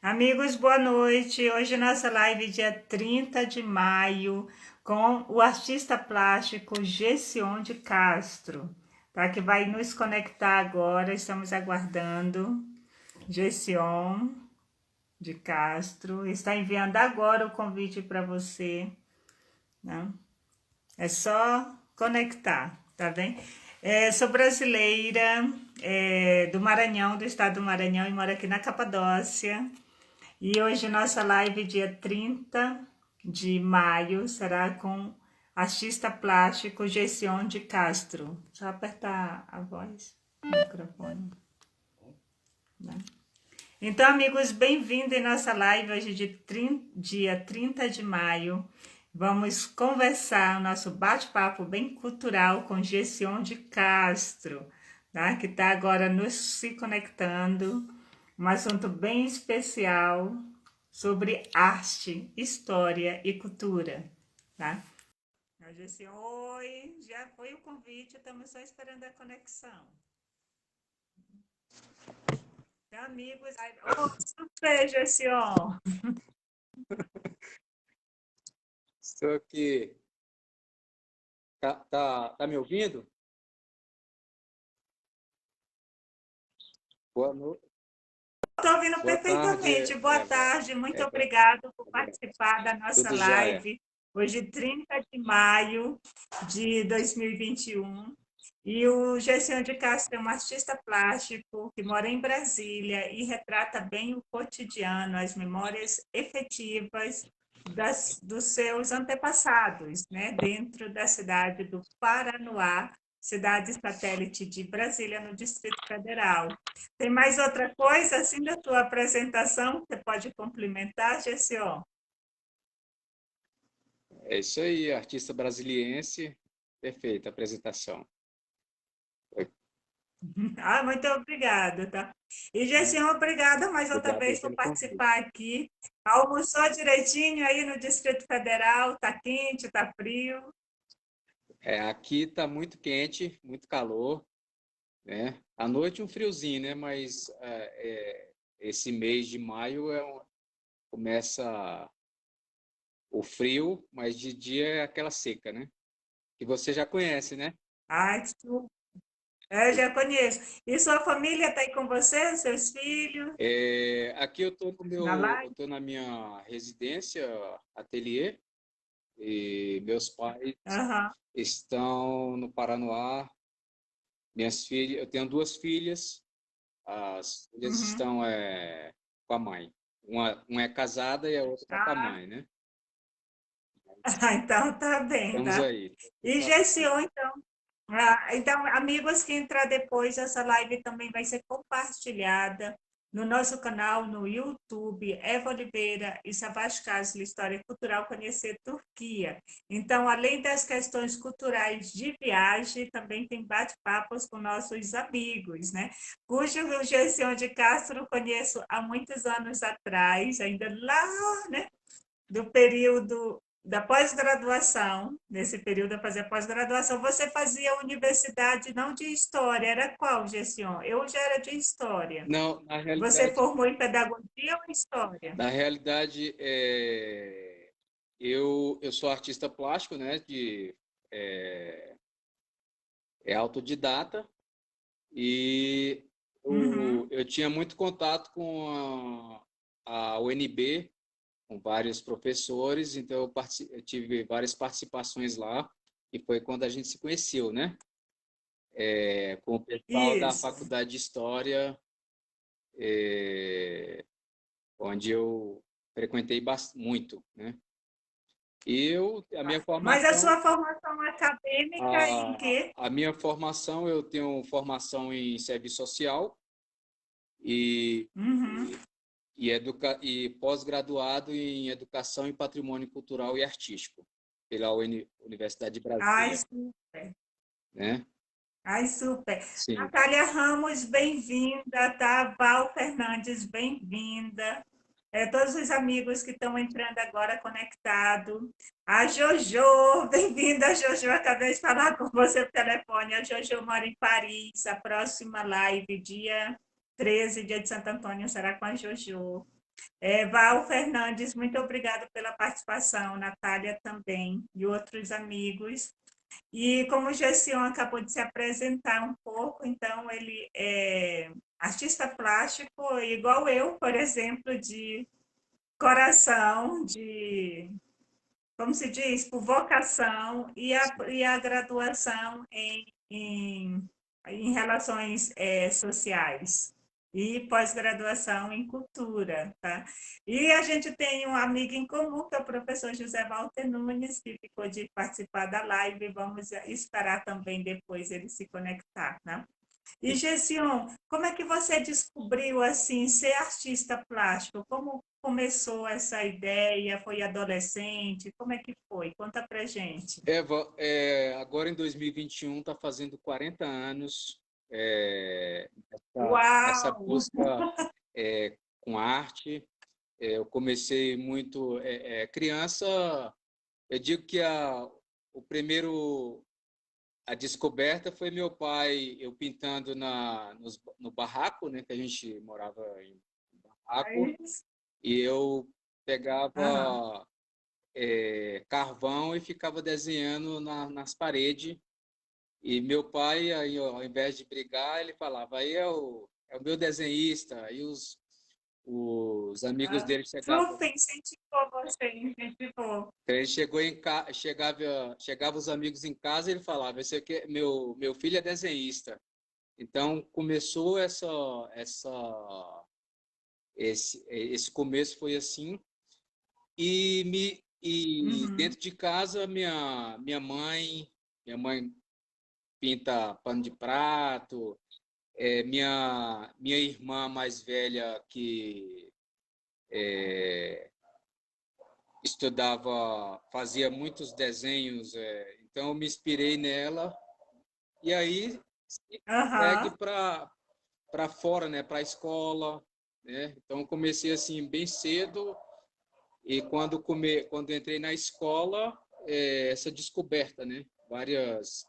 Amigos, boa noite. Hoje nossa live dia 30 de maio com o artista plástico Gession de Castro, tá? Que vai nos conectar agora. Estamos aguardando. Gession de Castro está enviando agora o convite para você, né? É só conectar, tá bem? Sou brasileira, do Maranhão, do estado do Maranhão, e moro aqui na Capadócia. E hoje nossa live, dia 30 de maio, será com artista plástico Gession de Castro. Só apertar a voz, o microfone, né? Então, amigos, bem-vindos em nossa live hoje dia 30 de maio. Vamos conversar, o nosso bate-papo bem cultural com Gession de Castro, tá? Que está agora nos se conectando. Um assunto bem especial sobre arte, história e cultura, tá? A Gession, oi, já foi o convite, estamos só esperando a conexão. Então, amigos, super, Gession. Estou aqui. Tá me ouvindo? Boa noite. Estou ouvindo Boa tarde, perfeitamente. Boa Eva. tarde, muito Eva, obrigado por Eva. participar da nossa Tudo jóia. live. Hoje, 30 de maio de 2021. E o Gerson de Castro é um artista plástico que mora em Brasília e retrata bem o cotidiano, as memórias efetivas dos seus antepassados, né? Dentro da cidade do Paranoá, cidade satélite de Brasília, no Distrito Federal. Tem mais outra coisa assim da tua apresentação? Você pode complementar, Gession? É isso aí, artista brasiliense. Perfeita apresentação. Ah, muito obrigada, tá? E Gession, obrigada mais outra Obrigado aí vez por pelo convite. participar aqui. Almoçou direitinho aí no Distrito Federal? Tá quente, tá frio? Aqui está muito quente, muito calor, né? À noite um friozinho, né? Mas esse mês de maio começa o frio, mas de dia é aquela seca, né? Que você já conhece, né? Ai, já conheço. E sua família está aí com você, seus filhos, Aqui eu estou na eu live? tô na minha residência, ateliê, e meus pais Aham, estão no Paranoá. Minhas filhas, eu tenho duas filhas, as filhas uhum. estão com a mãe. Uma é casada e a outra está com a Ah, mãe, né? então tá bem, Estamos tá? aí. E Gession, então, amigos, que entrar depois, essa live também vai ser compartilhada no nosso canal no YouTube, Eva Oliveira e Savas Castle, História Cultural Conhecer Turquia. Então, além das questões culturais de viagem, também tem bate-papos com nossos amigos, né? Cujo o Gerson de Castro conheço há muitos anos atrás, ainda lá, né? Do período da pós-graduação, nesse período eu fazia pós-graduação, você fazia universidade não de história, era qual, Gession? Eu já era de história. Não, Você formou em pedagogia ou história? na realidade eu sou artista plástico, né? É, autodidata. E Uhum. eu tinha muito contato com a UNB, com vários professores, então eu tive várias participações lá, e foi quando a gente se conheceu, né? Com o pessoal da Isso. Faculdade de História, é, onde eu frequentei muito, né? A minha Mas a formação, sua formação acadêmica é em quê? a minha formação, eu tenho formação em serviço social e Uhum. e pós-graduado em Educação e Patrimônio Cultural e Artístico pela Universidade de Ai, Brasília, super. né? Ai, super. Sim. Natália Ramos, bem-vinda, tá? Val Fernandes, bem-vinda. Todos os amigos que estão entrando agora conectado. A Jojo, bem-vinda, Jojo. Acabei de falar com você por telefone. A Jojo mora em Paris. A próxima live, dia 13, dia de Santo Antônio, será com a Jojo. Val Fernandes, muito obrigada pela participação, Natália também, e outros amigos. E como o Gession acabou de se apresentar um pouco, então ele é artista plástico, igual eu, por exemplo, de coração, de, como se diz, por vocação, e a graduação em relações sociais e pós-graduação em cultura, tá? E a gente tem um amigo em comum, que é o professor José Walter Nunes, que ficou de participar da live, vamos esperar também depois ele se conectar, né? E, Gession, como é que você descobriu, assim, ser artista plástico? Como começou essa ideia? Foi adolescente? Como é que foi? Conta pra gente. Eva, agora em 2021 está fazendo 40 anos essa Uau! busca com arte. Eu comecei muito criança. Eu digo que o primeiro a descoberta foi meu pai, eu pintando no barraco, né, que a gente morava em barraco, Mas, e eu aham. pegava carvão e ficava desenhando nas paredes. E meu pai, aí, ao invés de brigar, ele falava, aí é o meu desenhista. Aí os amigos dele chegavam. Flufa incentivou você, incentivou. Ele chegava os amigos em casa e ele falava, esse aqui, meu filho é desenhista. Então começou esse começo foi assim. E Uhum. dentro de casa minha mãe pinta pano de prato. Minha irmã mais velha que estudava, fazia muitos desenhos, então eu me inspirei nela e aí segue Aham. para fora, né, para a escola, né? Então comecei assim bem cedo e quando entrei na escola, essa descoberta, né, várias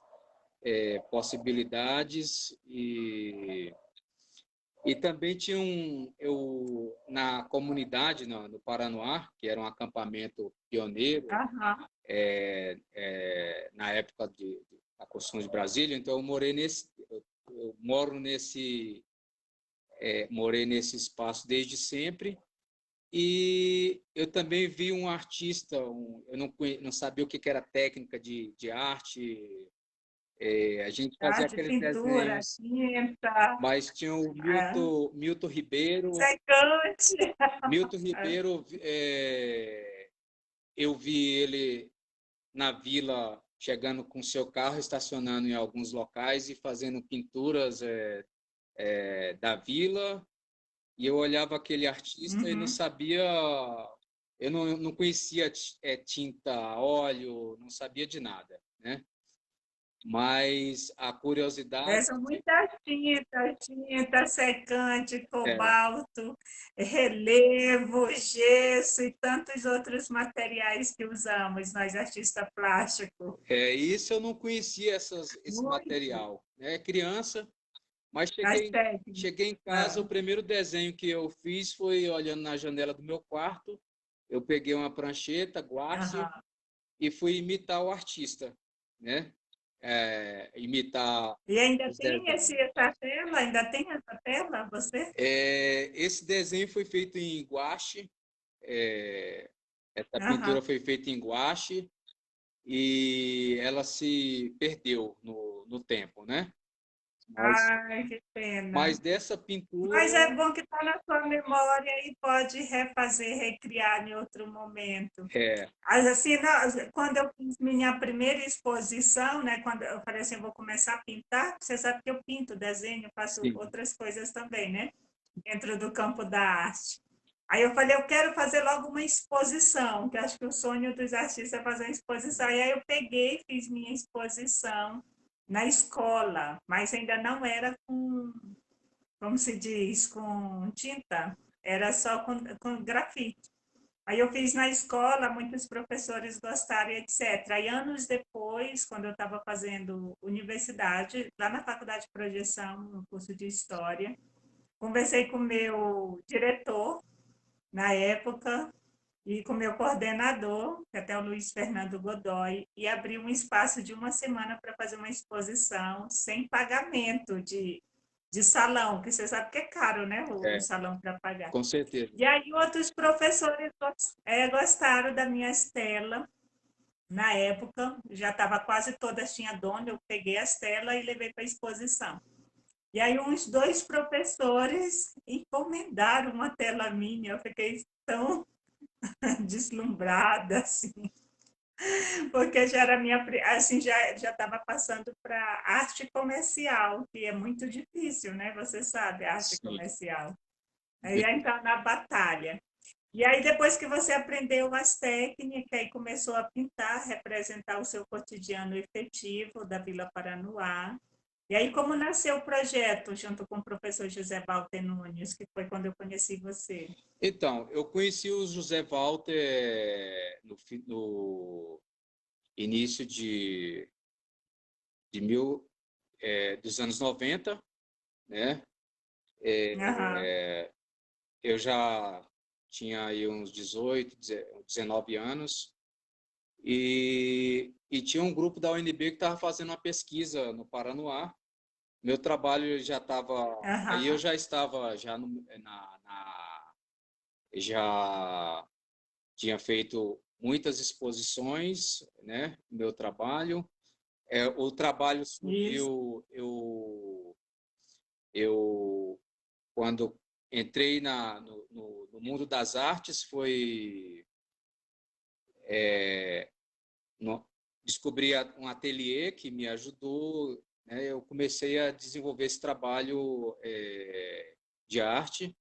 possibilidades e também tinha eu na comunidade no Paranoá, que era um acampamento pioneiro Aham. na época da construção de Brasília. Então eu morei nesse espaço desde sempre. E eu também vi um artista, eu não sabia o que era técnica de arte. A gente Tá? fazia De aqueles pintura, desenhos, tinta, mas tinha o é, Milton Ribeiro. secante. Milton Ribeiro, eu vi ele na vila, chegando com seu carro, estacionando em alguns locais e fazendo pinturas da vila. E eu olhava aquele artista e não Uhum. sabia, eu não conhecia tinta, óleo, não sabia de nada, né? Mas a curiosidade São muitas tintas, tinta secante, é, cobalto, relevo, gesso e tantos outros materiais que usamos, nós artistas plásticos. isso eu não conhecia esse Muito. material, né? Criança. Mas As técnicas. cheguei em casa, Ah, o primeiro desenho que eu fiz foi olhando na janela do meu quarto. Eu peguei uma prancheta, guache, aham. e fui imitar o artista, né? Imitar E ainda os tem desenhos. essa tela? Ainda tem essa tela, você? Esse desenho foi feito em guache, é, essa Aham. pintura foi feita em guache e ela se perdeu no tempo, né? Mas, Ai, que pena. mas dessa Mas pintura, é bom que está na sua memória e pode refazer, recriar em outro momento. é, Mas, assim, quando eu fiz minha primeira exposição, né, quando eu falei assim, eu vou começar a pintar, você sabe que eu pinto, desenho, faço sim. outras coisas também, né, dentro do campo da arte. Aí eu falei, eu quero fazer logo uma exposição, que eu acho que o sonho dos artistas é fazer uma exposição. E aí eu peguei, fiz minha exposição na escola, mas ainda não era com, como se diz, com tinta, era só com grafite. Aí eu fiz na escola, muitos professores gostaram, etc. Aí anos depois, quando eu estava fazendo universidade, lá na faculdade de projeção, no curso de história, conversei com o meu diretor na época, e com o meu coordenador, que até o Luiz Fernando Godoy, e abri um espaço de uma semana para fazer uma exposição sem pagamento de salão, que você sabe que é caro, né? O É, salão para pagar. com certeza. E aí outros professores gostaram da minha tela. Na época, já estava quase todas, tinha dono, eu peguei as telas e levei para a exposição. E aí uns dois professores encomendaram uma tela minha, eu fiquei tão deslumbrada, assim, porque já era minha, assim, já estava passando para arte comercial, que é muito difícil, né? Você sabe, arte Sim. comercial. Aí ia entrar na batalha. E aí, depois que você aprendeu as técnicas e começou a pintar, representar o seu cotidiano efetivo da Vila Paranoá. E aí, como nasceu o projeto, junto com o professor José Walter Nunes, que foi quando eu conheci você? Então, eu conheci o José Walter no início de dos anos 90, né? Aham, Eu já tinha aí uns 18, 19 anos e tinha um grupo da UNB que estava fazendo uma pesquisa no Paranoá. Meu trabalho já estava, aí eu aham, já estava já já tinha feito muitas exposições, né? Meu trabalho, o trabalho isso. surgiu eu quando entrei no mundo das artes foi no, descobri um ateliê que me ajudou, né? Eu comecei a desenvolver esse trabalho de arte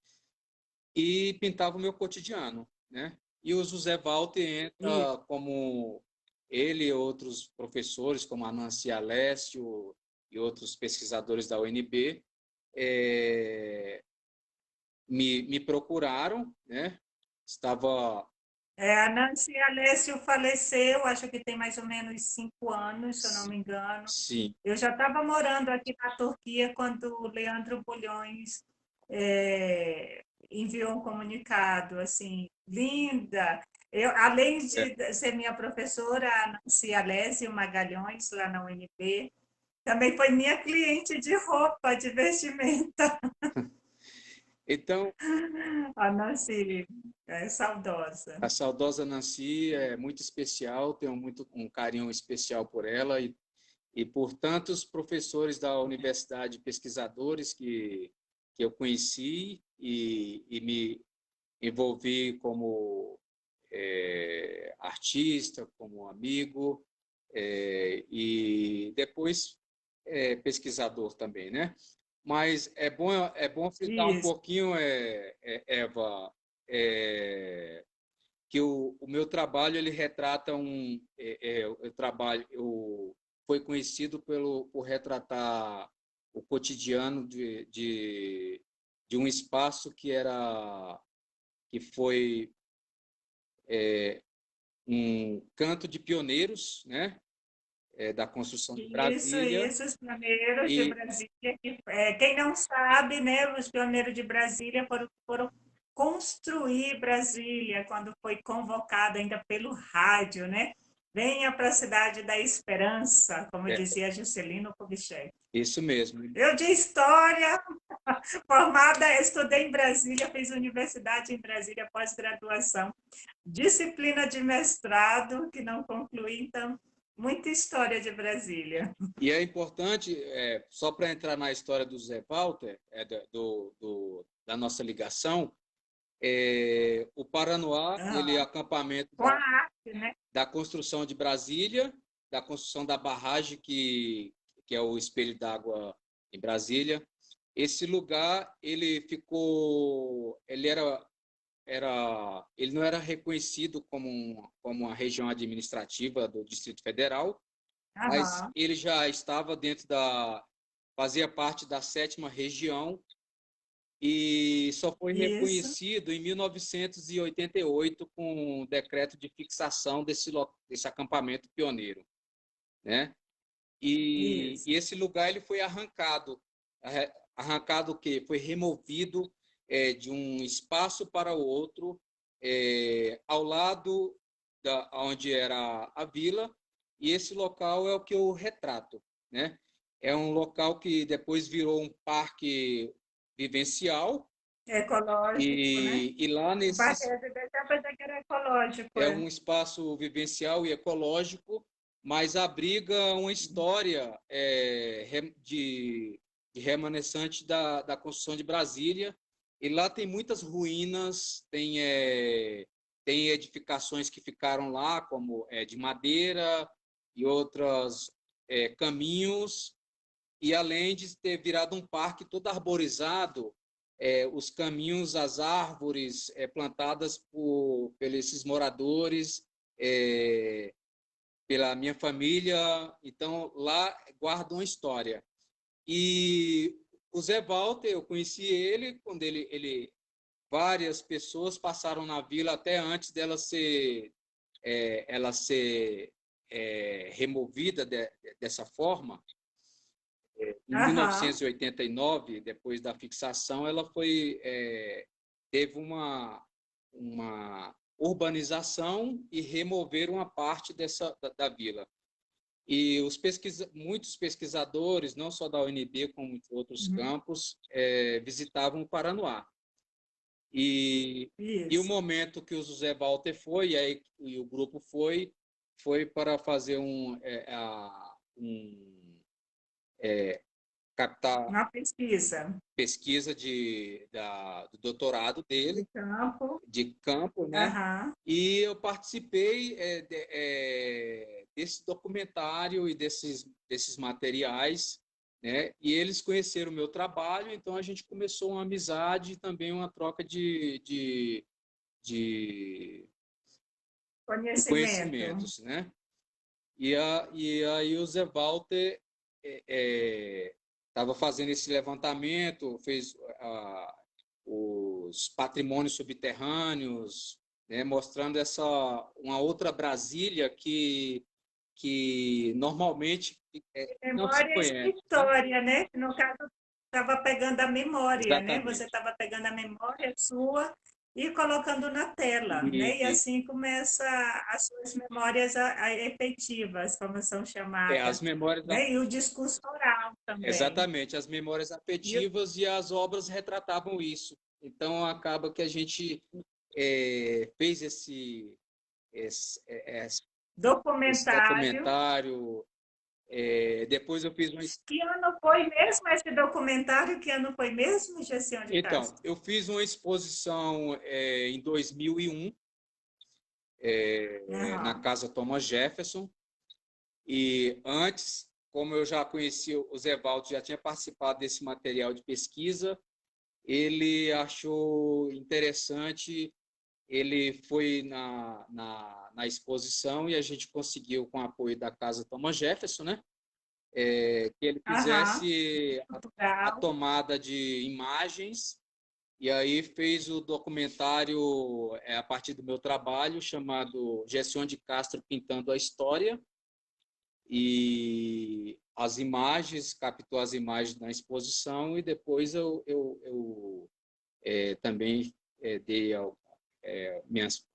e pintava o meu cotidiano, né? E o José Walter E entra como ele e outros professores, como a Nancy Alessio e outros pesquisadores da UNB, é, me procuraram, né? Estava, a Nancy Alessio faleceu, acho que tem mais ou menos 5 anos, se eu não me engano. sim, Eu já estava morando aqui na Turquia quando o Leandro Bulhões enviou um comunicado, assim, linda. Eu, além é, de ser minha professora, a Nancy Alessio Magalhães, lá na UNB, também foi minha cliente de roupa, de vestimenta. então, A Nancy é saudosa. a saudosa Nancy é muito especial, tenho muito um carinho especial por ela e por tantos professores da universidade, pesquisadores que eu conheci e me envolvi como artista, como amigo e depois pesquisador também, né? Mas é bom fritar um Isso. pouquinho, Eva, que o meu trabalho ele retrata eu trabalho eu foi conhecido por retratar o cotidiano de um espaço que foi um canto de pioneiros, né, da construção de Brasília Isso, os pioneiros de e Brasília. Quem não sabe, né, os pioneiros de Brasília foram construir Brasília quando foi convocado ainda pelo rádio, né? Venha para a cidade da esperança, como é, dizia Juscelino Kubitschek. isso mesmo. Eu de história, formada, estudei em Brasília, fiz universidade em Brasília, pós-graduação, disciplina de mestrado, que não concluí, então, muita história de Brasília. E é importante, só para entrar na história do Zé Walter, da nossa ligação, o Paranoá, ele é Uhum. acampamento Com a arte, né? da construção de Brasília, da construção da barragem que é o espelho d'água em Brasília. Esse lugar, ele não era reconhecido como uma região administrativa do Distrito Federal, mas Uhum. ele já estava fazia parte da sétima região e só foi Isso, reconhecido em 1988 com um decreto de fixação desse acampamento pioneiro, né? isso. E esse lugar ele foi arrancado, arrancado o quê? Foi removido de um espaço para o outro, ao lado onde era a vila, e esse local é o que eu retrato, né? É um local que depois virou um parque vivencial, Ecológico, né? e lá O Parque nesses Residência eu pensei que era ecológico, é é. um espaço vivencial e ecológico, mas abriga uma história de remanescente da construção de Brasília. E lá tem muitas ruínas, tem edificações que ficaram lá, como de madeira e outras caminhos. E além de ter virado um parque todo arborizado, os caminhos, as árvores plantadas por esses moradores, é, pela minha família. Então, lá guarda uma história. E o Zé Walter, eu conheci ele quando várias pessoas passaram na vila até antes ela ser removida dessa forma. Em Aham. 1989, depois da fixação, ela teve uma urbanização e removeram uma parte da vila. E muitos pesquisadores, não só da UNB, como de outros Uhum. campos, visitavam o Paranoá. E o Isso. momento que o José Walter foi, e o grupo foi para fazer captar Uma pesquisa pesquisa do doutorado de dele, campo. de campo, né? Aham. E eu participei desse documentário e desses materiais, né? E eles conheceram o meu trabalho, então a gente começou uma amizade e também uma troca de, de Conhecimento. conhecimentos, né? E aí o Zé Walter estava fazendo esse levantamento, fez os patrimônios subterrâneos, né, mostrando uma outra Brasília que normalmente não se Memória e conhece, né? história, né? No caso, estava pegando a memória, né? Você Exatamente. estava pegando a memória sua e colocando na tela, né? E E assim começa as suas memórias efetivas, como são chamadas, as memórias, né? E o discurso oral também. exatamente, as memórias E afetivas e as obras retratavam isso. Então acaba que a gente fez esse, esse documentário. documentário. Depois eu fiz uma. Que ano foi mesmo esse documentário? Que ano foi mesmo, Gestão de Então, Castro? eu fiz uma exposição em 2001, na Aham. Casa Thomas Jefferson. E antes, como eu já conhecia o Zé Valdo, já tinha participado desse material de pesquisa, ele achou interessante, ele foi na exposição e a gente conseguiu, com o apoio da Casa Thomas Jefferson, né? Que ele Aham. fizesse a Cultural. tomada de imagens, e aí fez o documentário a partir do meu trabalho, chamado Gerson de Castro Pintando a História, e as imagens, captou as imagens na exposição, e depois eu também dei minhas,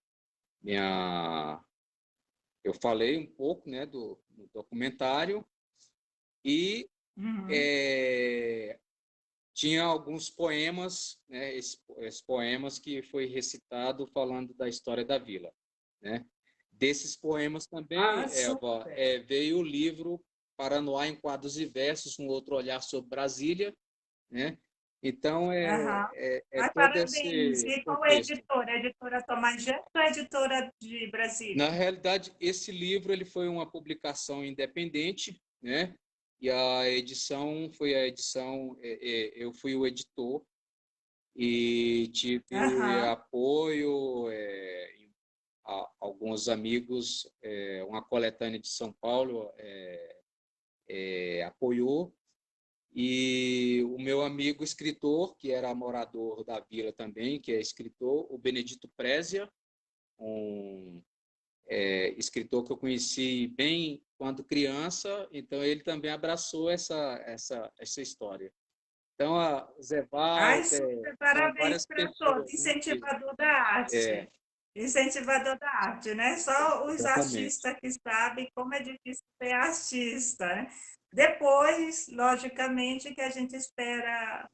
minha, eu falei um pouco, né, do documentário, e Uhum. é, tinha alguns poemas, né, esses poemas que foi recitado falando da história da vila, né? Desses poemas também, Ah, Eva, super. veio o livro Paranoá em Quadros e Versos, um outro olhar sobre Brasília, né? Então, Aham. Ai, todo parabéns. esse E qual é a contexto. editora? A editora Tomás Jefferson ou a editora de Na Brasília? realidade, esse livro ele foi uma publicação independente, né? E a edição foi a edição, eu fui o editor e tive Aham. apoio, alguns amigos, uma coletânea de São Paulo apoiou, e o meu amigo escritor, que era morador da vila também, que é escritor, o Benedito Prézia, um escritor que eu conheci bem quando criança, então ele também abraçou essa história. Então, a Zé Ai, Walter, super são parabéns várias para todos. pessoas, né? Incentivador da É, arte. Incentivador da arte, né? Só os exatamente. artistas que sabem como é difícil ser artista, né? Depois, logicamente, que a gente espera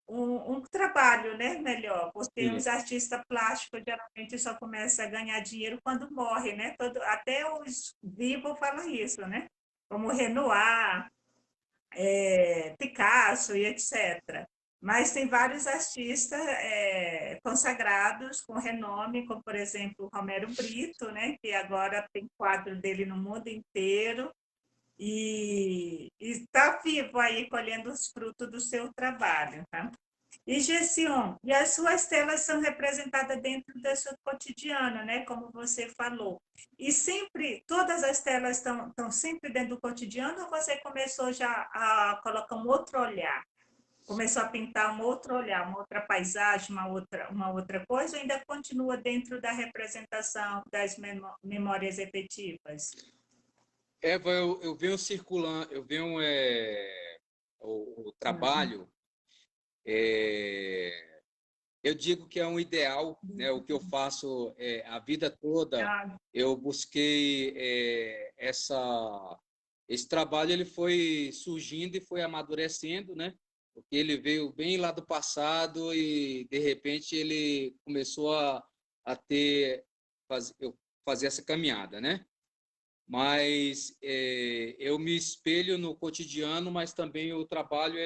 um trabalho, né, melhor, porque Sim. os artistas plásticos geralmente só começam a ganhar dinheiro quando morrem, né? Até os vivos falam isso, né? Como Renoir, Picasso e etc. Mas tem vários artistas consagrados com renome, como por exemplo Romero Brito, né, que agora tem quadro dele no mundo inteiro e está vivo aí colhendo os frutos do seu trabalho, tá? E Gession, e as suas telas são representadas dentro do seu cotidiano, né? Como você falou. E sempre, todas as telas estão sempre dentro do cotidiano ou você começou já a colocar um outro olhar? Começou a pintar um outro olhar, uma outra paisagem, uma outra coisa, ou ainda continua dentro da representação das memórias efetivas? Eva, eu venho circulando, eu venho o trabalho, é, eu digo que é um ideal, né? O que eu faço a vida toda, Ah, eu busquei esse trabalho, ele foi surgindo e foi amadurecendo, né? Porque ele veio bem lá do passado e de repente ele começou a ter eu fazer essa caminhada, né? Mas eu me espelho no cotidiano, mas também o trabalho,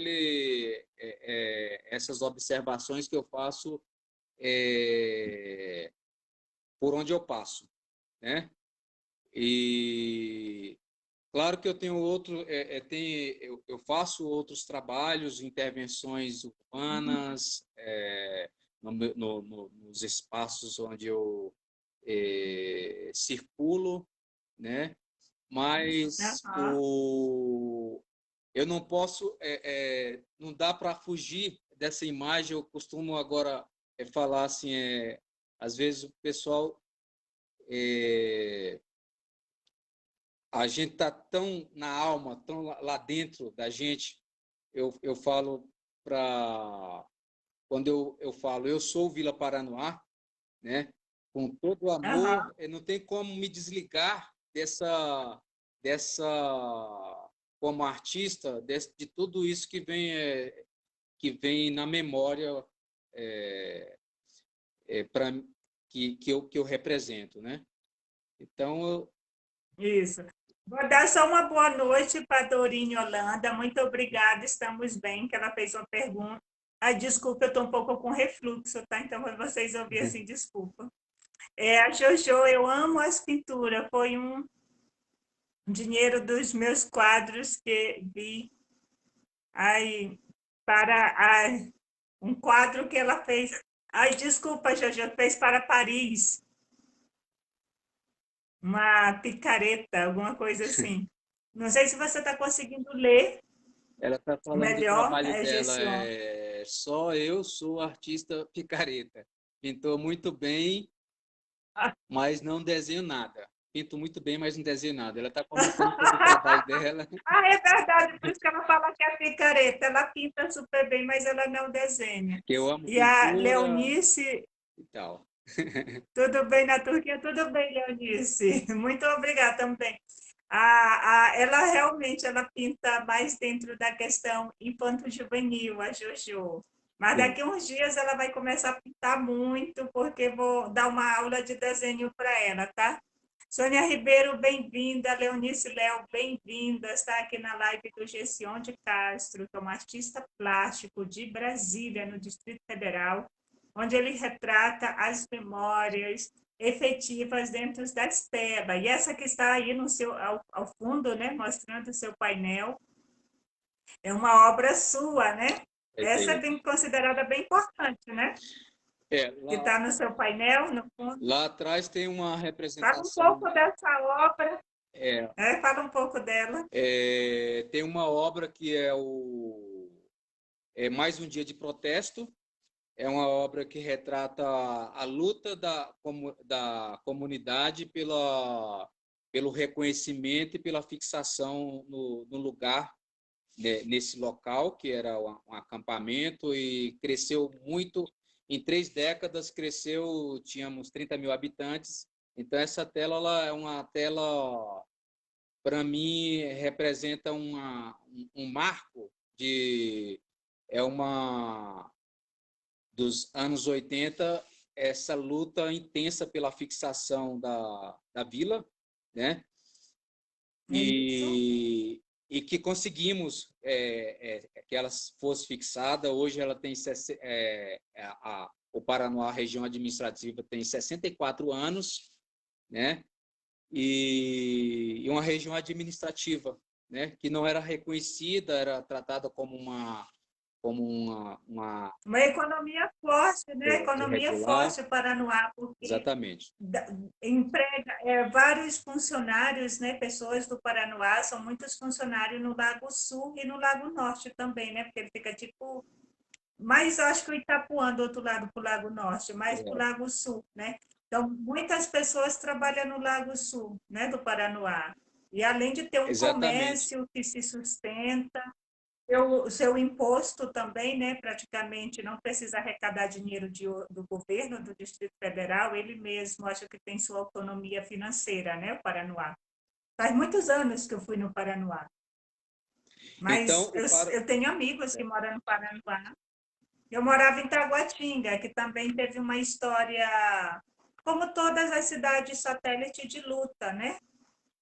essas observações que eu faço é, por onde eu passo, né? E claro que eu tenho eu faço outros trabalhos, intervenções urbanas, nos espaços onde eu circulo, né? Mas aham. eu não posso, não dá para fugir dessa imagem. Eu costumo agora falar assim, às vezes o pessoal, é, a gente está tão na alma, tão lá dentro da gente. Eu falo para quando eu falo, eu sou Vila Paranoá, né? Com todo o amor, Aham. não tem como me desligar dessa como artista, de tudo isso que vem na memória para que eu represento, né? Então, Isso. Vou dar só uma boa noite para a Dorine Holanda. Muito obrigada, estamos bem, que ela fez uma pergunta. Ai, desculpa, eu estou um pouco com refluxo, tá? Então, para vocês ouvirem assim, desculpa. A Jojo, eu amo as pinturas. Foi um dinheiro dos meus quadros que vi aí um quadro que ela fez. Ai, desculpa, Jojo, fez para Paris, uma picareta, alguma coisa assim. Não sei se você está conseguindo ler ela está falando do melhor, trabalho dela. Gession. Só eu sou artista picareta. Pintou muito bem, mas não desenho nada. Pinto muito bem, mas não desenho nada. Ela está comentando sobre o trabalho dela, Ah, é verdade, por isso que ela fala que é picareta. Ela pinta super bem, mas ela não desenha. que eu amo E a pintura Leonice, e tal. tudo bem na Turquia? Tudo bem, Leonice. Muito obrigada também. Ela realmente ela pinta mais dentro da questão infanto-juvenil, a Jojo. Mas Sim. daqui a uns dias ela vai começar a pintar muito, porque vou dar uma aula de desenho para ela, tá? Sônia Ribeiro, bem-vinda. Leonice Léo, bem-vinda. Está aqui na live do Gession de Castro, que é um artista plástico de Brasília, no Distrito Federal, onde ele retrata as memórias efetivas dentro das telas. E essa que está aí no ao fundo, né, mostrando o seu painel, é uma obra sua, né? Essa é É, bem considerada bem importante, né? é, Que lá, está no seu painel, no fundo. lá atrás tem uma Fala um representação, pouco dessa obra, é, fala um pouco dela. tem uma obra que é Mais um Dia de Protesto. É uma obra que retrata a luta da comunidade pelo reconhecimento e pela fixação no lugar nesse local, que era um acampamento, e cresceu muito. Em 3 décadas, cresceu, tínhamos 30 mil habitantes. Então, essa tela ela é uma tela, para mim, representa um marco de... É uma dos anos 80, essa luta intensa pela fixação da vila, né? É isso? E que conseguimos que ela fosse fixada. Hoje ela tem o Paranoá, a região administrativa, tem 64 anos, né? E uma região administrativa, né? Que não era reconhecida, era tratada como uma Uma economia forte, né? Economia irregular, forte o Paranoá, porque exatamente. emprega vários funcionários, né? Pessoas do Paranoá, são muitos funcionários no Lago Sul e no Lago Norte também, né? Porque ele fica tipo. Mas eu acho que o Itapuã, do outro lado, para o Lago Norte, mais para o É, Lago Sul, né? Então, muitas pessoas trabalham no Lago Sul, né? Do Paranoá. E além de ter um exatamente. comércio que se sustenta, o seu imposto também, né, praticamente não precisa arrecadar dinheiro do governo, do Distrito Federal, ele mesmo acho que tem sua autonomia financeira, né, o Paranoá. Faz muitos anos que eu fui no Paranoá, Então, mas eu tenho amigos que moram no Paranoá. Eu morava em Taguatinga, que também teve uma história, como todas as cidades satélite de luta, né?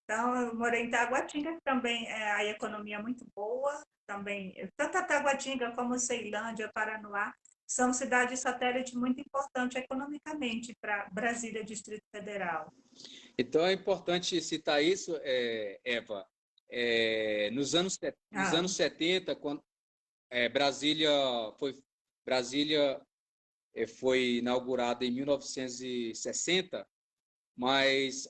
Então, eu morei em Taguatinga, que também a economia é muito boa, também, tanto a Taguatinga como Ceilândia, Paranoá, são cidades satélite muito importantes economicamente para Brasília, Distrito Federal. Então é importante citar isso, Eva. Nos Ah, anos 70, quando Brasília Brasília foi inaugurada em 1960, mas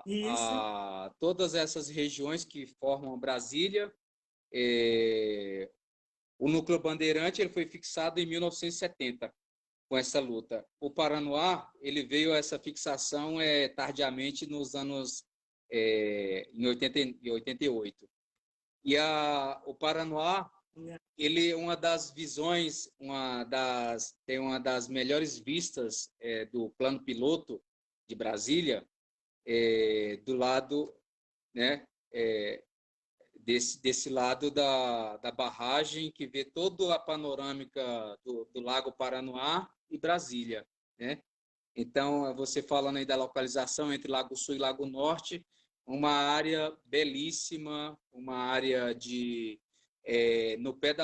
isso. todas essas regiões que formam Brasília, é, o núcleo bandeirante ele foi fixado em 1970 com essa luta. O Paranoá ele veio a essa fixação tardiamente nos anos em 88. E o Paranoá ele é uma das visões, tem uma das melhores vistas do plano piloto de Brasília, do lado, né, desse lado da barragem, que vê toda a panorâmica do Lago Paranoá e Brasília, né? Então, você falando aí da localização entre Lago Sul e Lago Norte, uma área belíssima, uma área no pé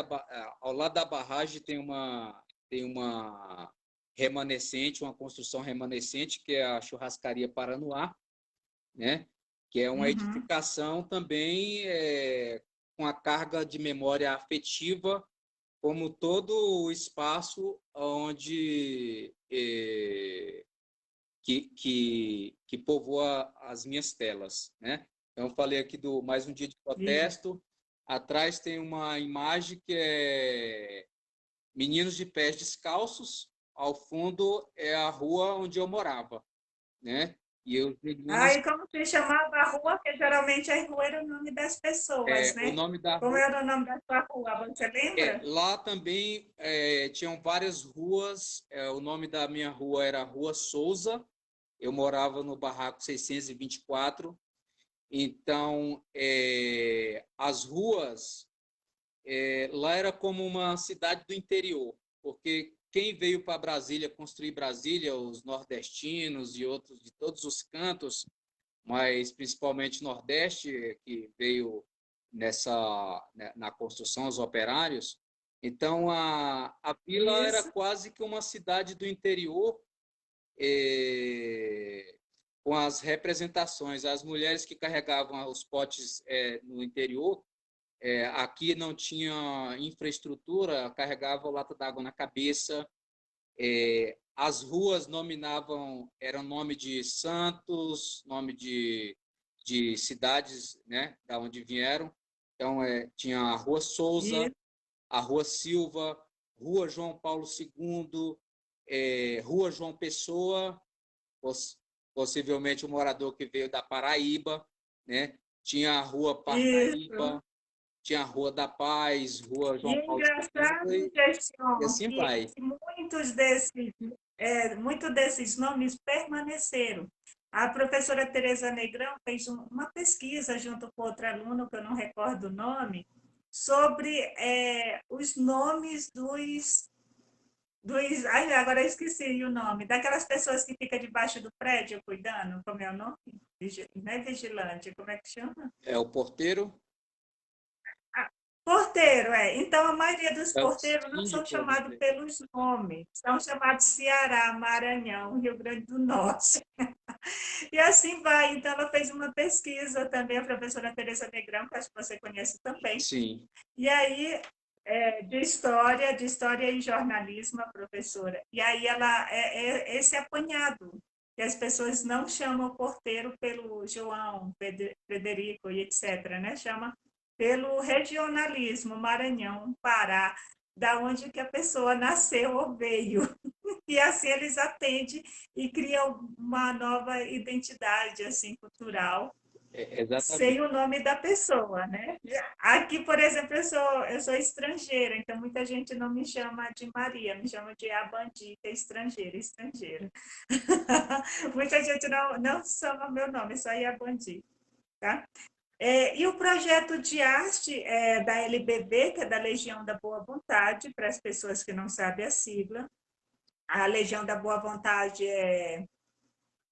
ao lado da barragem tem uma remanescente, uma construção remanescente, que é a Churrascaria Paranoá, né? Que é uma Uhum. edificação também com a carga de memória afetiva, como todo o espaço onde que povoa as minhas telas, né? Então, eu falei aqui do Mais um Dia de Isso. Protesto. Atrás tem uma imagem que é meninos de pés descalços. Ao fundo é a rua onde eu morava, né? E os meninos, Aí, como se chamava a rua, que geralmente a rua era o nome das pessoas, o né? nome da Como rua, era o nome da sua rua, você lembra? lá também tinham várias ruas. O nome da minha rua era Rua Souza. Eu morava no barraco 624. Então, as ruas lá era como uma cidade do interior, porque quem veio para Brasília construir Brasília, os nordestinos e outros de todos os cantos, mas principalmente Nordeste, que veio na construção, os operários. Então, a vila era Isso. quase que uma cidade do interior, com as representações. As mulheres que carregavam os potes no interior, aqui não tinha infraestrutura, carregavam lata d'água na cabeça. As ruas eram nome de santos, nome de cidades, né, da onde vieram. Então, tinha a Rua Souza, Isso. a Rua Silva, Rua João Paulo II, Rua João Pessoa, possivelmente um morador que veio da Paraíba, né? Tinha a Rua Isso. Parnaíba, tinha a Rua da Paz, Rua E João é Paulo II, engraçado, e Gerson, assim que vai. muitos desses nomes permaneceram. A professora Tereza Negrão fez uma pesquisa junto com outra aluna, que eu não recordo o nome, sobre os nomes dos. Ai, agora eu esqueci o nome, daquelas pessoas que ficam debaixo do prédio cuidando, como é o nome? Não é vigilante, como é que chama? É o porteiro, Ah, porteiro, é. Então, a maioria dos é o porteiros não são síndico, não chamados sei. pelos nomes, são chamados Ceará, Maranhão, Rio Grande do Norte. E assim vai. Então, ela fez uma pesquisa também, a professora Tereza Negrão, que acho que você conhece também. Sim, E aí, de história e jornalismo, a professora. E aí, ela é esse apanhado, que as pessoas não chamam o porteiro pelo João, Frederico e etc., né? Chama pelo regionalismo, Maranhão, Pará, da onde que a pessoa nasceu ou veio. E assim eles atendem e criam uma nova identidade assim cultural sem exatamente. o nome da pessoa, né? Aqui, por exemplo, eu sou estrangeira, então muita gente não me chama de Maria, me chama de Abandi, que é estrangeira, estrangeira. Muita gente não chama meu nome, só Iabandi, tá? E o projeto de arte da LBB, que é da Legião da Boa Vontade, para as pessoas que não sabem a sigla. A Legião da Boa Vontade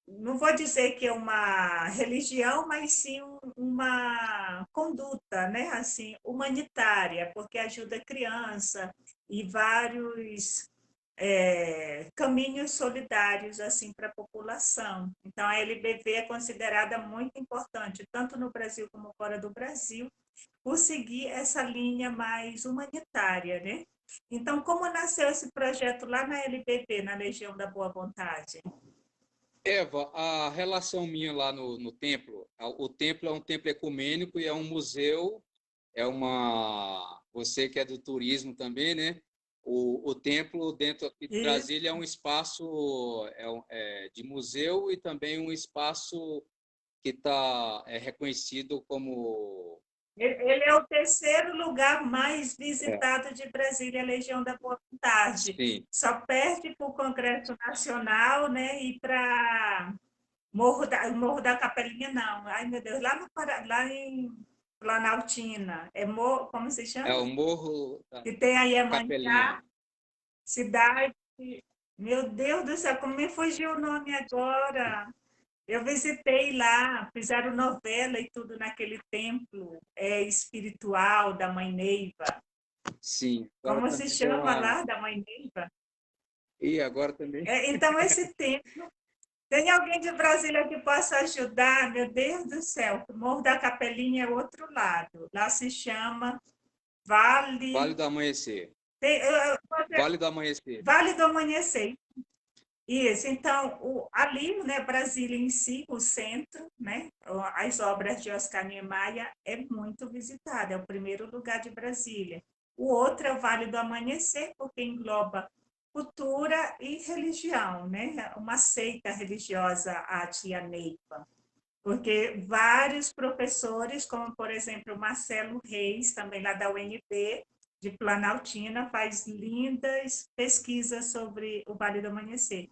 não vou dizer que é uma religião, mas sim uma conduta, né? Assim, humanitária, porque ajuda a criança e vários caminhos solidários assim para a população. Então, a LBV é considerada muito importante, tanto no Brasil como fora do Brasil, por seguir essa linha mais humanitária, né? Então, como nasceu esse projeto lá na LBV, na Legião da Boa Vontade? Eva, a relação minha lá no templo, o templo é um templo ecumênico e é um museu, é uma. Você que é do turismo também, né? O templo dentro aqui de E Brasília é um espaço de museu e também um espaço que está reconhecido como. ele é o terceiro lugar mais É, visitado de Brasília, a Legião da Boa Vontade. sim, Só perde para o Congresso Nacional, né? E para Morro da Capelinha, não. Ai, meu Deus, lá, lá em Planaltina. Como se é chama? o Morro da Que tem a Capelinha. Iemanjá, cidade. Meu Deus do céu, como me fugiu o nome agora? Eu visitei lá, fizeram novela e tudo naquele templo espiritual da Mãe Neiva. Sim, agora Como se também deu chama uma. lá da Mãe Neiva? E agora também. Então, esse templo. Tem alguém de Brasília que possa ajudar? Meu Deus do céu, o Morro da Capelinha é outro lado. Lá se chama Vale Vale. do Amanhecer. Tem, Vale do Amanhecer. Vale do Amanhecer. Isso, então, ali, né, Brasília em si, o centro, né, as obras de Oscar Niemeyer é muito visitada, é o primeiro lugar de Brasília. O outro é o Vale do Amanhecer, porque engloba cultura e religião, né, uma seita religiosa, a tia Neiva, porque vários professores, como por exemplo Marcelo Reis, também lá da UNB, de Planaltina, faz lindas pesquisas sobre o Vale do Amanhecer.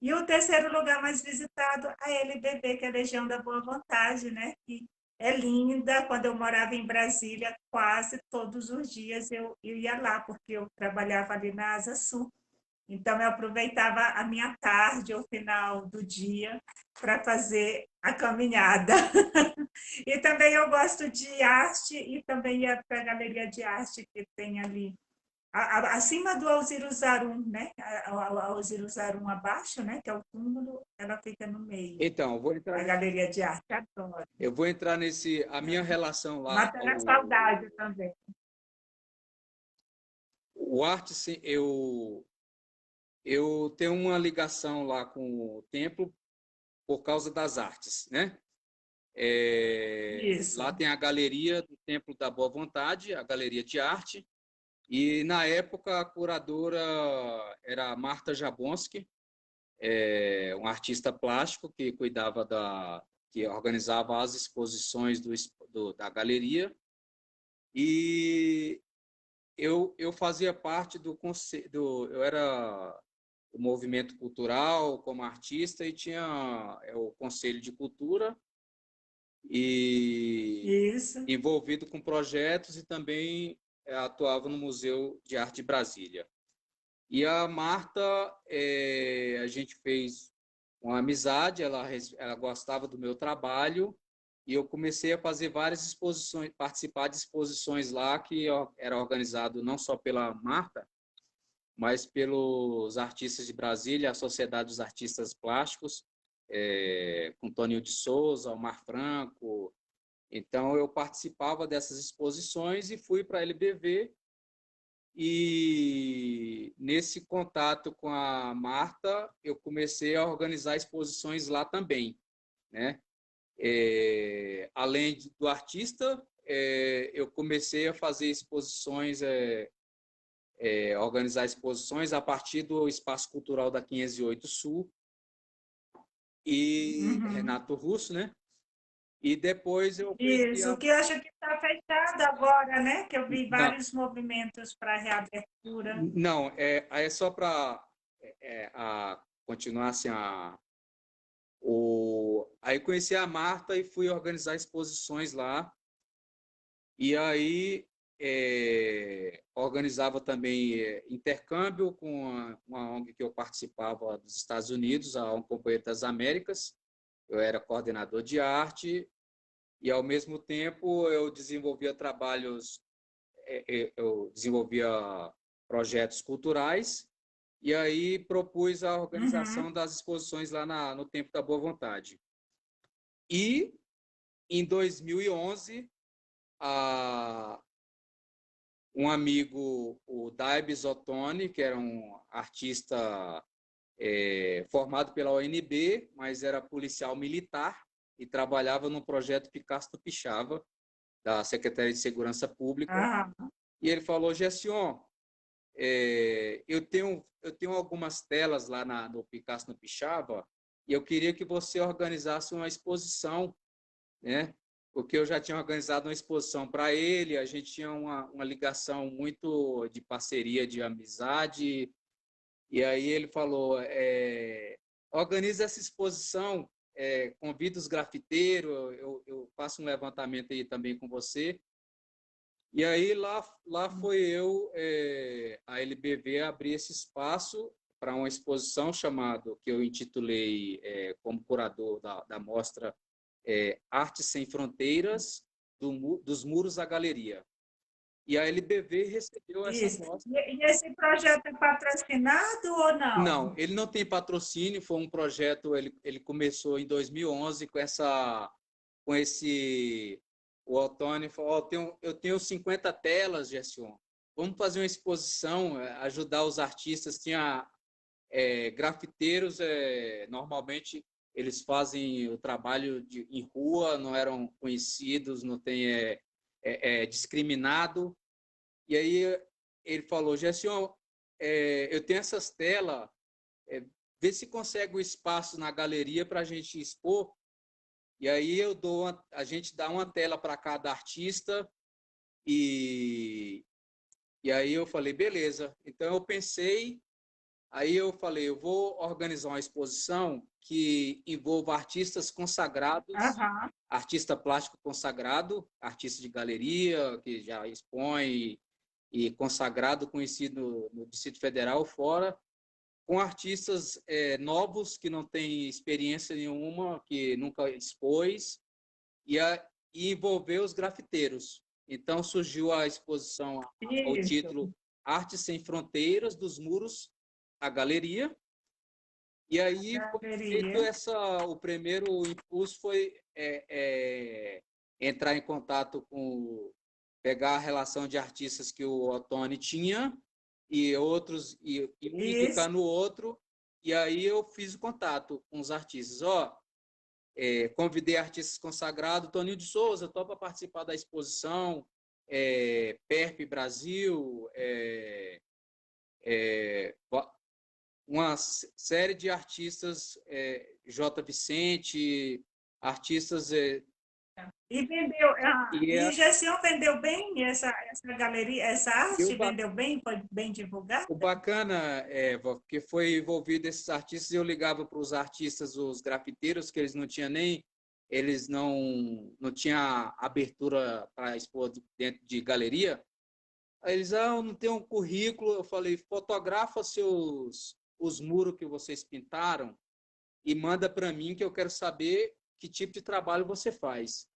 E o terceiro lugar mais visitado, a LBB, que é a Legião da Boa Vontade, né? Que é linda. Quando eu morava em Brasília, quase todos os dias eu ia lá, porque eu trabalhava ali na Asa Sul. Então, eu aproveitava a minha tarde, ou final do dia, para fazer a caminhada. E também eu gosto de arte e também ia para a galeria de arte que tem ali acima do Alziro Zarum, né? A Alziro Zarum abaixo, né? Que é o túmulo, ela fica no meio. Então, A galeria de arte, adoro. eu vou entrar nesse. A minha relação lá, Matando a saudade também. o arte, eu tenho uma ligação lá com o templo por causa das artes, né? Isso. Lá tem a galeria do Templo da Boa Vontade, a galeria de arte, e na época a curadora era a Marta Jabonski, um artista plástico que cuidava que organizava as exposições da galeria. E eu fazia parte do conselho, eu era o movimento cultural como artista e tinha o conselho de cultura e Isso. envolvido com projetos e também atuava no Museu de Arte de Brasília. E a Marta, a gente fez uma amizade, ela gostava do meu trabalho e eu comecei a fazer várias exposições, participar de exposições lá que era organizado não só pela Marta, mas pelos artistas de Brasília, a Sociedade dos Artistas Plásticos, com Toninho de Souza, Omar Franco. Então, eu participava dessas exposições e fui para a LBV. E nesse contato com a Marta, eu comecei a organizar exposições lá também, né? Além do artista, eu comecei a fazer exposições, organizar exposições a partir do Espaço Cultural da 508 Sul e Uhum. Renato Russo, né? E depois eu conheci Isso, a... o que eu acho que está fechado agora, né? Que eu vi Não, vários movimentos para reabertura. não, é só para continuar assim, aí conheci a Marta e fui organizar exposições lá. E aí organizava também intercâmbio com uma ONG que eu participava dos Estados Unidos, a ONG Companhia das Américas. Eu era coordenador de arte e, ao mesmo tempo, eu desenvolvia trabalhos, eu desenvolvia projetos culturais e aí propus a Uhum. organização das exposições lá no Tempo da Boa Vontade. E, em 2011, a, um amigo, o Daibes Ottoni, que era um artista formado pela ONB, mas era policial militar e trabalhava no projeto Picasso do Pixava, da Secretaria de Segurança Pública. Aham. E ele falou: Gession, eu tenho algumas telas lá no Picasso no Pixava e eu queria que você organizasse uma exposição, né? Porque eu já tinha organizado uma exposição para ele, a gente tinha uma ligação muito de parceria, de amizade, e aí ele falou, organiza essa exposição, convida os grafiteiros, eu faço um levantamento aí também com você. E aí lá foi eu, a LBV, abrir esse espaço para uma exposição chamada, que eu intitulei como curador da mostra, Arte Sem Fronteiras, dos Muros à Galeria. E a LBV recebeu essa Isso. mostra. E esse projeto é patrocinado ou Não, não? ele não tem patrocínio, foi um projeto, ele começou em 2011 com esse, o Otônio falou, eu tenho 50 telas, Gerson, vamos fazer uma exposição, ajudar os artistas, tinha grafiteiros, normalmente eles fazem o trabalho em rua, não eram conhecidos, não tem discriminado, e aí ele falou, Gerson, eu tenho essas telas, é, vê se consegue o espaço na galeria para a gente expor. E aí a gente dá uma tela para cada artista e, e aí eu falei, beleza. Então eu pensei, aí eu falei, eu vou organizar uma exposição que envolva artistas consagrados, Aham. artista plástico consagrado, artista de galeria, que já expõe e consagrado, conhecido no Distrito Federal fora, com artistas novos que não têm experiência nenhuma, que nunca expôs, e, e envolver os grafiteiros. Então surgiu a exposição, o Isso. título Arte Sem Fronteiras, dos Muros à Galeria, e aí foi feito Galeria. o primeiro impulso foi entrar em contato pegar a relação de artistas que o Ottoni tinha e outros, e um Isso. indicar no outro, e aí eu fiz o contato com os artistas. Convidei artistas consagrados, Toninho de Souza, topa participar da exposição, Perp Brasil, uma série de artistas, J. Vicente, artistas E vendeu, E, e Gession vendeu bem essa galeria, essa e arte vendeu bem, foi bem o divulgada? bacana, Eva, que foi envolvido esses artistas, eu ligava para os artistas, os grafiteiros, que eles não tinham nem, eles não tinham abertura para expor dentro de galeria. Aí eles, eu não tenho um currículo. Eu falei, fotografa os muros que vocês pintaram e manda para mim que eu quero saber que tipo de trabalho você faz.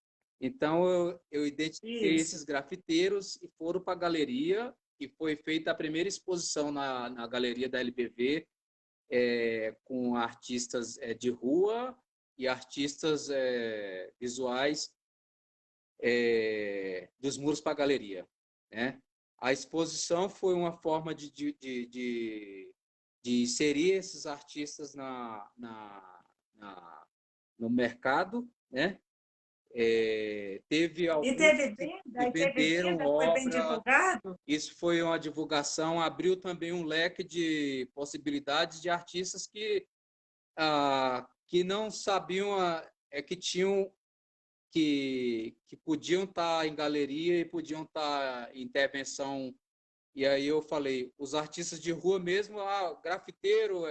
Então, eu identifiquei Isso. esses grafiteiros e foram para a galeria, e foi feita a primeira exposição na galeria da LBV, com artistas de rua e artistas visuais dos muros para a galeria, né? A exposição foi uma forma de inserir esses artistas no mercado, né? Teve E alguns teve que venda, e teve venderam venda, foi bem obra. divulgado? Isso foi uma divulgação, abriu também um leque de possibilidades de artistas que não sabiam, que tinham, que podiam estar em galeria e podiam estar em intervenção. E aí eu falei, os artistas de rua mesmo, grafiteiro,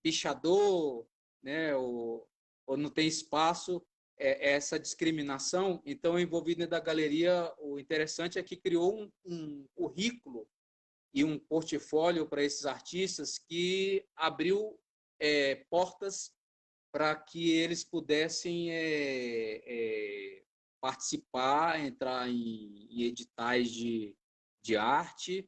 pichador, né, ou não tem espaço, essa discriminação. Então, envolvido dentro da galeria, o interessante é que criou um currículo e um portfólio para esses artistas que abriu portas para que eles pudessem participar, entrar em editais de arte,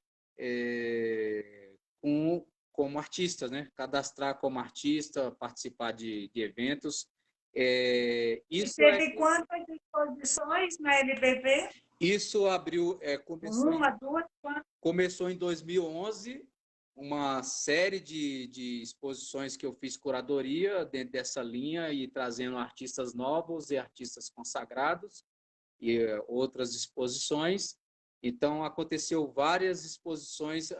como artistas, né? Cadastrar como artista, participar de eventos. E teve quantas exposições na LBV? Isso abriu, Uma, duas, quantas? começou em 2011, uma série de exposições que eu fiz curadoria dentro dessa linha e trazendo artistas novos e artistas consagrados e outras exposições. Então, aconteceu várias exposições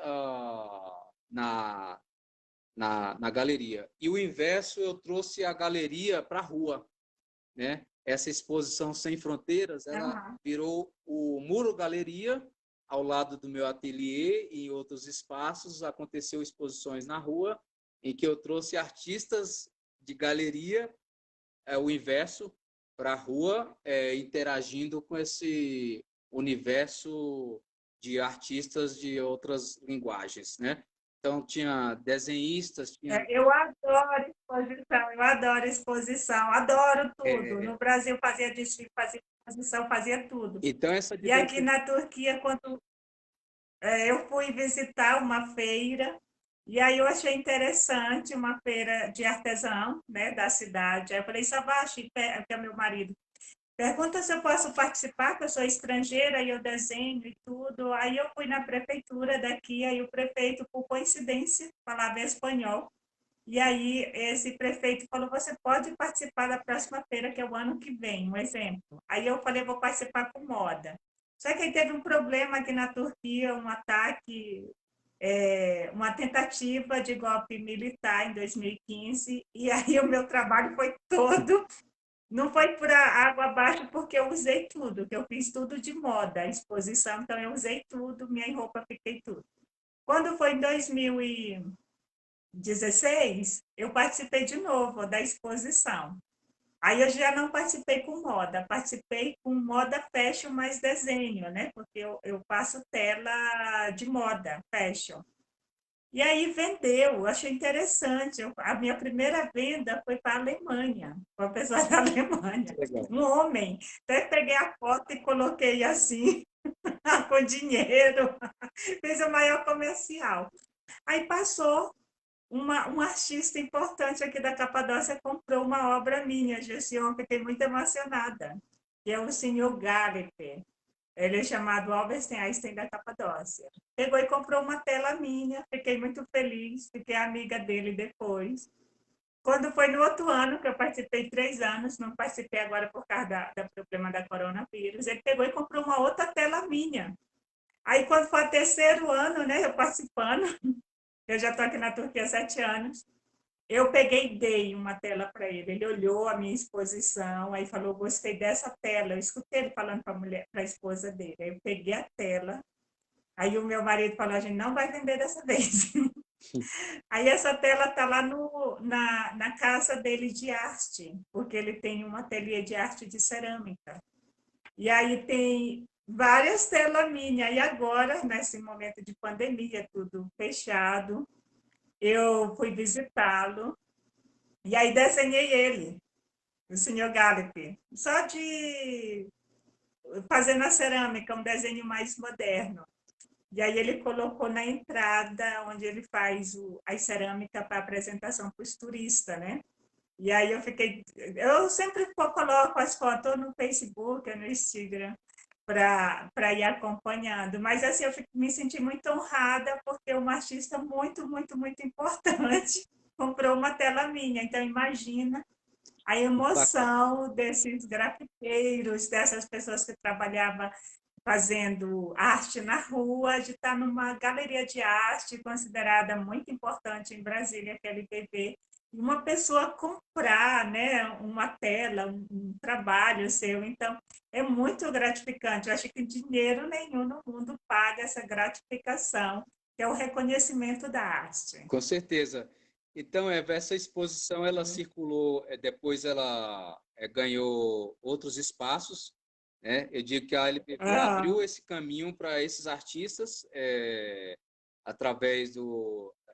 na galeria. E o inverso, eu trouxe a galeria para a rua, né? Essa exposição Sem Fronteiras, ela Uhum. virou o Muro Galeria, ao lado do meu ateliê e em outros espaços. Aconteceu exposições na rua, em que eu trouxe artistas de galeria, o inverso, para a rua, interagindo com esse universo de artistas de outras linguagens, né? Então, tinha desenhistas, tinha Eu adoro exposição, adoro tudo. é, No Brasil fazia desfile, fazia exposição, fazia tudo. então essa E aqui diversidade. na Turquia, quando eu fui visitar uma feira, e aí eu achei interessante uma feira de artesão, né, da cidade. Aí eu falei, Sabashi, que é meu marido, pergunta se eu posso participar, que eu sou estrangeira e eu desenho e tudo. Aí eu fui na prefeitura daqui, aí o prefeito, por coincidência, falava espanhol. E aí esse prefeito falou, você pode participar da próxima feira, que é o ano que vem, um exemplo. Aí eu falei, vou participar com moda. Só que aí teve um problema aqui na Turquia, um ataque, uma tentativa de golpe militar em 2015, e aí o meu trabalho foi todo, não foi por água abaixo, porque eu usei tudo, que eu fiz tudo de moda, a exposição, então eu usei tudo, minha roupa, fiquei tudo. Quando foi em 2016, eu participei de novo da exposição. Aí eu já não participei com moda, participei com moda fashion mais desenho, né? Porque eu faço tela de moda fashion. E aí vendeu, achei interessante. A minha primeira venda foi para a Alemanha, para uma pessoa da Alemanha, Legal. um homem. Até peguei a foto e coloquei assim, com dinheiro, fez o maior comercial. Aí passou, um artista importante aqui da Capadócia comprou uma obra minha, Gession, fiquei muito emocionada, que é o senhor Gallagher. Ele é chamado Albert Einstein da Capadócia. Pegou e comprou uma tela minha, fiquei muito feliz, fiquei amiga dele depois. Quando foi no outro ano, que eu participei 3 anos, não participei agora por causa do problema da coronavírus, ele pegou e comprou uma outra tela minha. Aí, quando foi o terceiro ano, né, eu participando, eu já estou aqui na Turquia há 7 anos, Eu peguei e dei uma tela para ele. Ele olhou a minha exposição, aí falou: gostei dessa tela. Eu escutei ele falando para a mulher, para a esposa dele. Aí eu peguei a tela. Aí o meu marido falou: a gente não vai vender dessa vez. Aí essa tela está lá na casa dele de arte, porque ele tem um ateliê de arte de cerâmica. E aí tem várias telas minhas. E agora, nesse momento de pandemia, tudo fechado, eu fui visitá-lo e aí desenhei ele, o senhor Galip, só de fazer na cerâmica, um desenho mais moderno. E aí ele colocou na entrada onde ele faz a cerâmica para apresentação para os turistas, né? E aí eu sempre coloco as fotos no Facebook, no Instagram, para ir acompanhando. Mas assim, me senti muito honrada porque uma artista muito, muito, muito importante comprou uma tela minha. Então, imagina a Bacana. emoção desses grafiteiros, dessas pessoas que trabalhavam fazendo arte na rua, de estar numa galeria de arte considerada muito importante em Brasília, que é a LBV, e uma pessoa comprar, né, uma tela, um trabalho seu. Então, é muito gratificante. Eu acho que dinheiro nenhum no mundo paga essa gratificação, que é o reconhecimento da arte. Com certeza. Então, Eva, essa exposição ela circulou, depois ela ganhou outros espaços, né? Eu digo que a LBV abriu Aham. esse caminho para esses artistas através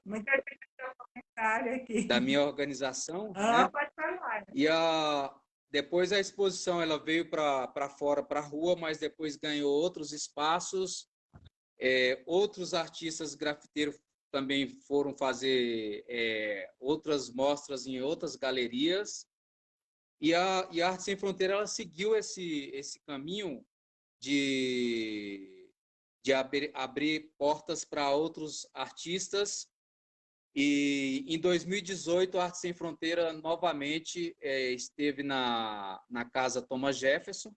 Muita gente tem um comentário da aqui. minha organização, Ah, né? pode falar. E depois a exposição ela veio para fora, para a rua, mas depois ganhou outros espaços. Outros artistas grafiteiros também foram fazer outras mostras em outras galerias. E a Arte Sem Fronteira ela seguiu esse caminho de abrir portas para outros artistas. E em 2018, a Arte Sem Fronteira novamente esteve na Casa Thomas Jefferson,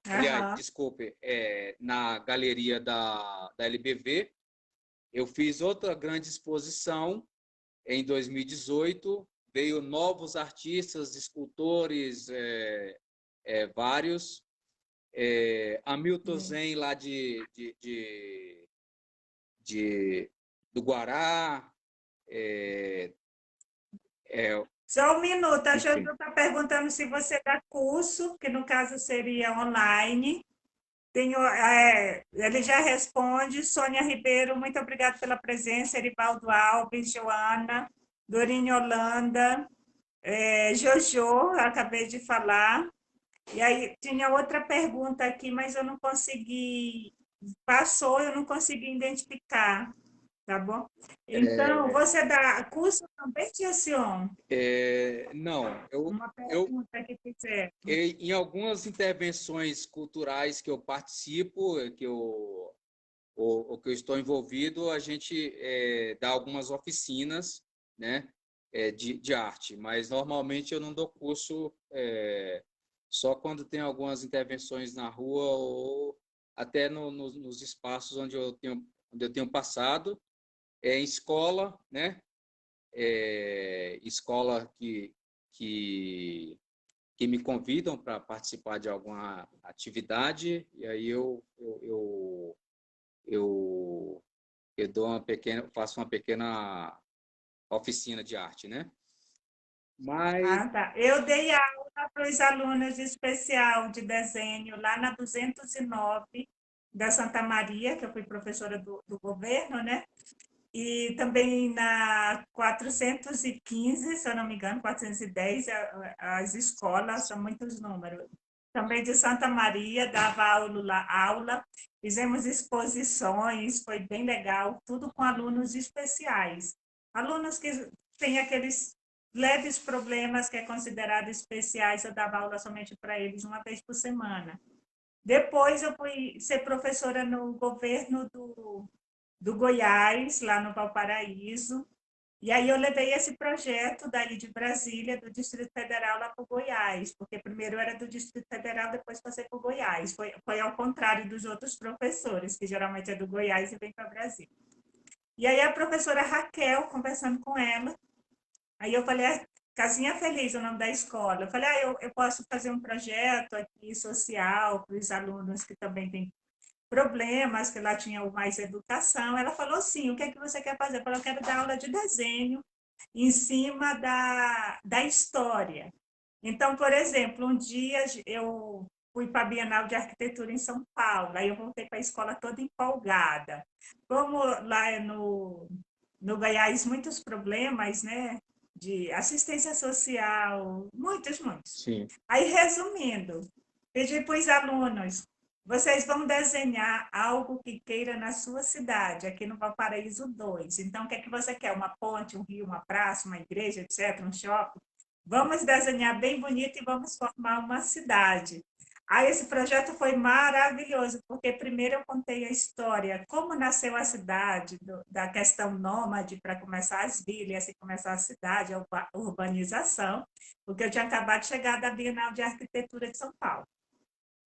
aliás, Aham. desculpe, na galeria da LBV. Eu fiz outra grande exposição em 2018, veio novos artistas, escultores, vários. Hamilton Zen, lá do Guará, é, é, Só um minuto, a Jojo enfim. está perguntando se você dá curso, que no caso seria online. Ele já responde. Sônia Ribeiro, muito obrigada pela presença. Erivaldo Alves, Joana, Dorine Holanda, Jojo, acabei de falar. E aí tinha outra pergunta aqui, mas eu não consegui. Passou, eu não consegui identificar, tá bom? Então, É, você dá curso também, Tia Sion? não, Uma eu, pergunta que fizer. em algumas intervenções culturais que eu participo, o que eu estou envolvido, a gente dá algumas oficinas, né, de arte, mas normalmente eu não dou curso só quando tem algumas intervenções na rua ou até nos espaços onde eu tenho passado, em escola, né, escola que, que me convidam para participar de alguma atividade, e aí eu, eu faço uma pequena oficina de arte, né? Mas Ah, tá. Eu dei aula para os alunos de especial de desenho lá na 209 da Santa Maria, que eu fui professora do governo, né? E também na 415, se eu não me engano, 410, as escolas, são muitos números. Também de Santa Maria, dava aula, fizemos exposições, foi bem legal, tudo com alunos especiais. Alunos que têm aqueles leves problemas que é considerado especiais, eu dava aula somente para eles uma vez por semana. Depois eu fui ser professora no governo do Goiás, lá no Valparaíso. E aí eu levei esse projeto daí de Brasília, do Distrito Federal, lá para o Goiás, porque primeiro era do Distrito Federal, depois passei para o Goiás. Foi ao contrário dos outros professores, que geralmente é do Goiás e vem para Brasília. E aí a professora Raquel, conversando com ela, aí eu falei, Casinha Feliz, é o nome da escola. Eu falei, eu posso fazer um projeto aqui social para os alunos que também têm problemas, que lá tinha mais educação. Ela falou, sim, o que é que você quer fazer? Eu falei, eu quero dar aula de desenho em cima da história. Então, por exemplo, um dia eu fui para a Bienal de Arquitetura em São Paulo, aí eu voltei para a escola toda empolgada. Como lá no Goiás, muitos problemas, né? De assistência social, muitos, muitos. Sim. Aí, resumindo, pedi para os alunos, vocês vão desenhar algo que queira na sua cidade, aqui no Valparaíso 2. Então, o que é que você quer? Uma ponte, um rio, uma praça, uma igreja, etc., um shopping? Vamos desenhar bem bonito e vamos formar uma cidade. Aí esse projeto foi maravilhoso, porque primeiro eu contei a história, como nasceu a cidade, da questão nômade para começar as vilas e começar a cidade, a urbanização, porque eu tinha acabado de chegar da Bienal de Arquitetura de São Paulo.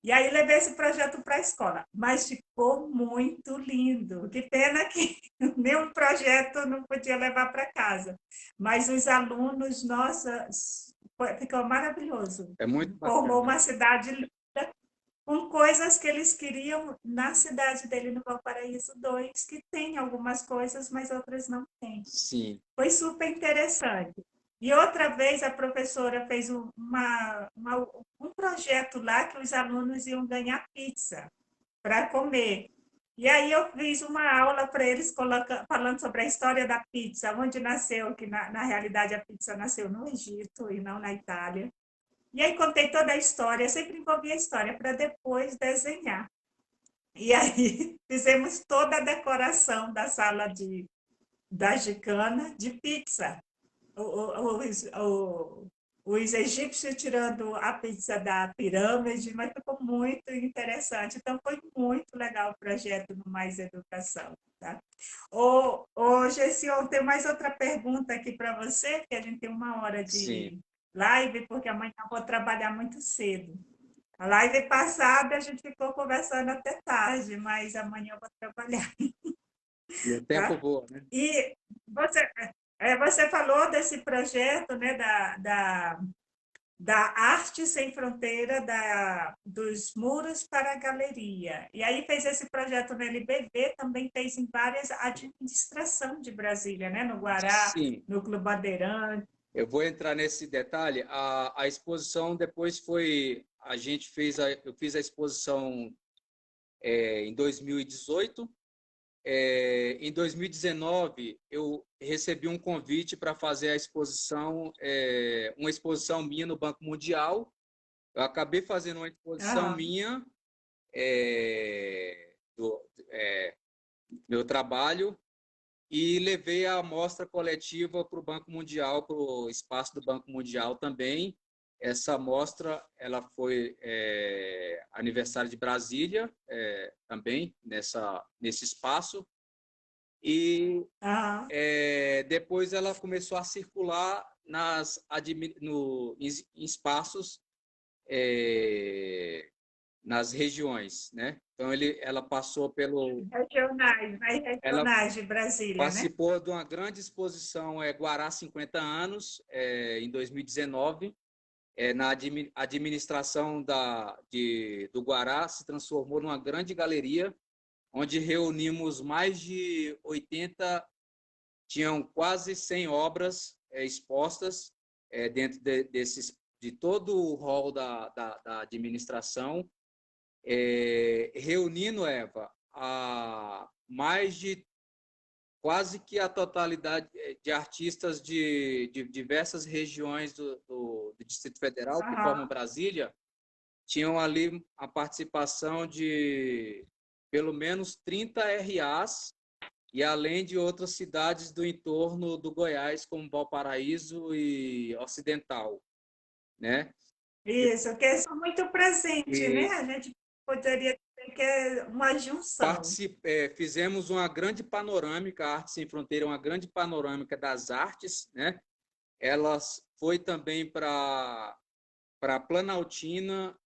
E aí levei esse projeto para a escola, mas ficou muito lindo. Que pena que nenhum projeto não podia levar para casa. Mas os alunos, nossa, ficou maravilhoso. É muito Formou bacana. uma cidade linda com coisas que eles queriam na cidade dele, no Valparaíso 2, que tem algumas coisas, mas outras não tem. Sim. Foi super interessante. E outra vez a professora fez um projeto lá que os alunos iam ganhar pizza para comer. E aí eu fiz uma aula para eles falando sobre a história da pizza, onde nasceu, que na realidade a pizza nasceu no Egito e não na Itália. E aí contei toda a história, sempre envolvi a história para depois desenhar. E aí fizemos toda a decoração da sala da gicana de pizza. Os egípcios tirando a pizza da pirâmide, mas ficou muito interessante. Então, foi muito legal o projeto no Mais Educação. Tá? Gession, tem mais outra pergunta aqui para você, que a gente tem uma hora Sim. de live, porque amanhã eu vou trabalhar muito cedo. A live passada a gente ficou conversando até tarde, mas amanhã eu vou trabalhar, E o tempo tá? voa, né? E você, você falou desse projeto, né, da Arte Sem Fronteira, dos muros para a galeria. E aí fez esse projeto no LBV, também fez em várias administrações de Brasília, né, no Guará, Sim. no Clube Bandeirante. Eu vou entrar nesse detalhe. A exposição depois foi. A gente fez eu fiz a exposição em 2018. Em 2019, eu recebi um convite para fazer a exposição, uma exposição minha no Banco Mundial. Eu acabei fazendo uma exposição Ah, minha, do meu trabalho, e levei a amostra coletiva para o Banco Mundial, para o espaço do Banco Mundial também. Essa amostra ela foi aniversário de Brasília também nesse espaço, e ah, depois ela começou a circular em espaços, nas regiões, né? Então ela passou pelo, regionais, mais ela regionais de Brasília, né? participou de uma grande exposição Guará 50 anos, em 2019. Na administração do Guará se transformou numa grande galeria, onde reunimos mais de 80, tinham quase 100 obras expostas dentro de todo o hall da administração, reunindo, Eva, a mais de quase que a totalidade de artistas de diversas regiões do Distrito Federal, que formam Aham. Brasília, tinham ali a participação de pelo menos 30 RAs, e além de outras cidades do entorno do Goiás, como Valparaíso e Ocidental, né? Isso, que são muito presentes, né? E A gente poderia dizer que é uma junção. fizemos uma grande panorâmica, a Arte Sem Fronteira é uma grande panorâmica das artes, né? Ela foi também para Planaltina,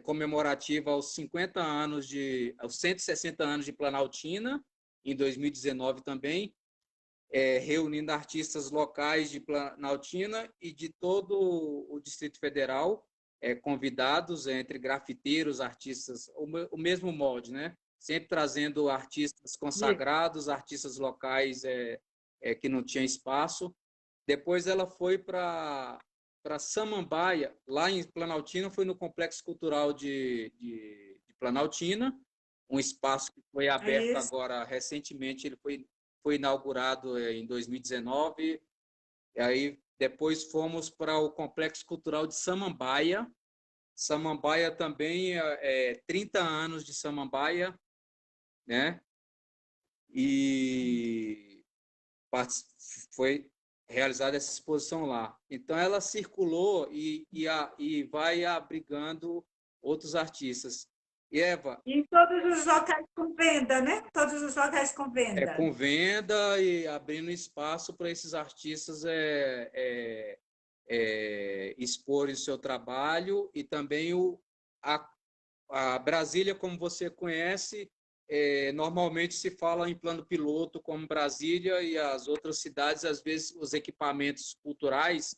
comemorativa aos 50 anos aos 160 anos de Planaltina, em 2019 também, reunindo artistas locais de Planaltina e de todo o Distrito Federal, convidados entre grafiteiros, artistas, o mesmo molde, né? Sempre trazendo artistas consagrados, artistas locais que não tinham espaço. Depois ela foi para Samambaia, lá em Planaltina, foi no Complexo Cultural de Planaltina, um espaço que foi É aberto isso. agora recentemente, ele foi inaugurado em 2019, e aí depois fomos para o Complexo Cultural de Samambaia. Samambaia também 30 anos de Samambaia, né? E foi realizada essa exposição lá. Então, ela circulou e vai abrigando outros artistas. E, Eva, Em todos os locais com venda, né? Todos os locais com venda. com venda e abrindo espaço para esses artistas exporem o seu trabalho e também a, a Brasília, como você conhece, normalmente se fala em plano piloto como Brasília e as outras cidades, às vezes os equipamentos culturais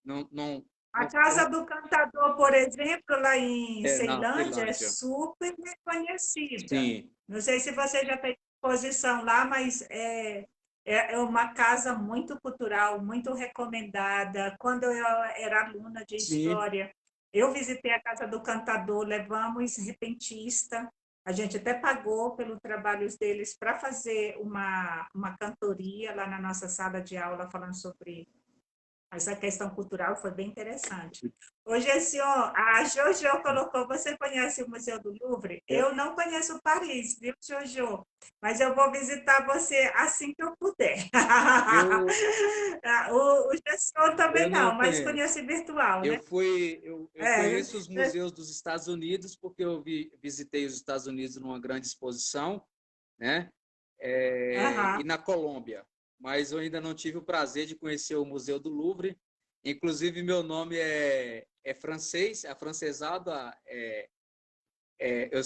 não, A Casa do Cantador, por exemplo, lá em na Ceilândia, é Ceilândia. super reconhecida. Sim, Não sei se você já fez exposição lá, mas é uma casa muito cultural, muito recomendada. Quando eu era aluna de sim. História, eu visitei a Casa do Cantador, levamos repentista, a gente até pagou pelos trabalhos deles para fazer uma cantoria lá na nossa sala de aula, falando sobre essa questão cultural, foi bem interessante. Hoje, esse, ó, a Jojo colocou, você conhece o Museu do Louvre? Eu não conheço Paris, viu, Jojo? Mas eu vou visitar você assim que eu puder. Eu, O Gesson também eu não não, mas conheço. conhece virtual, né? Eu É, conheço os museus dos Estados Unidos porque eu visitei os Estados Unidos numa grande exposição, né? E aham, na Colômbia, mas eu ainda não tive o prazer de conhecer o Museu do Louvre. Inclusive, meu nome é francês, é afrancesado. Eu,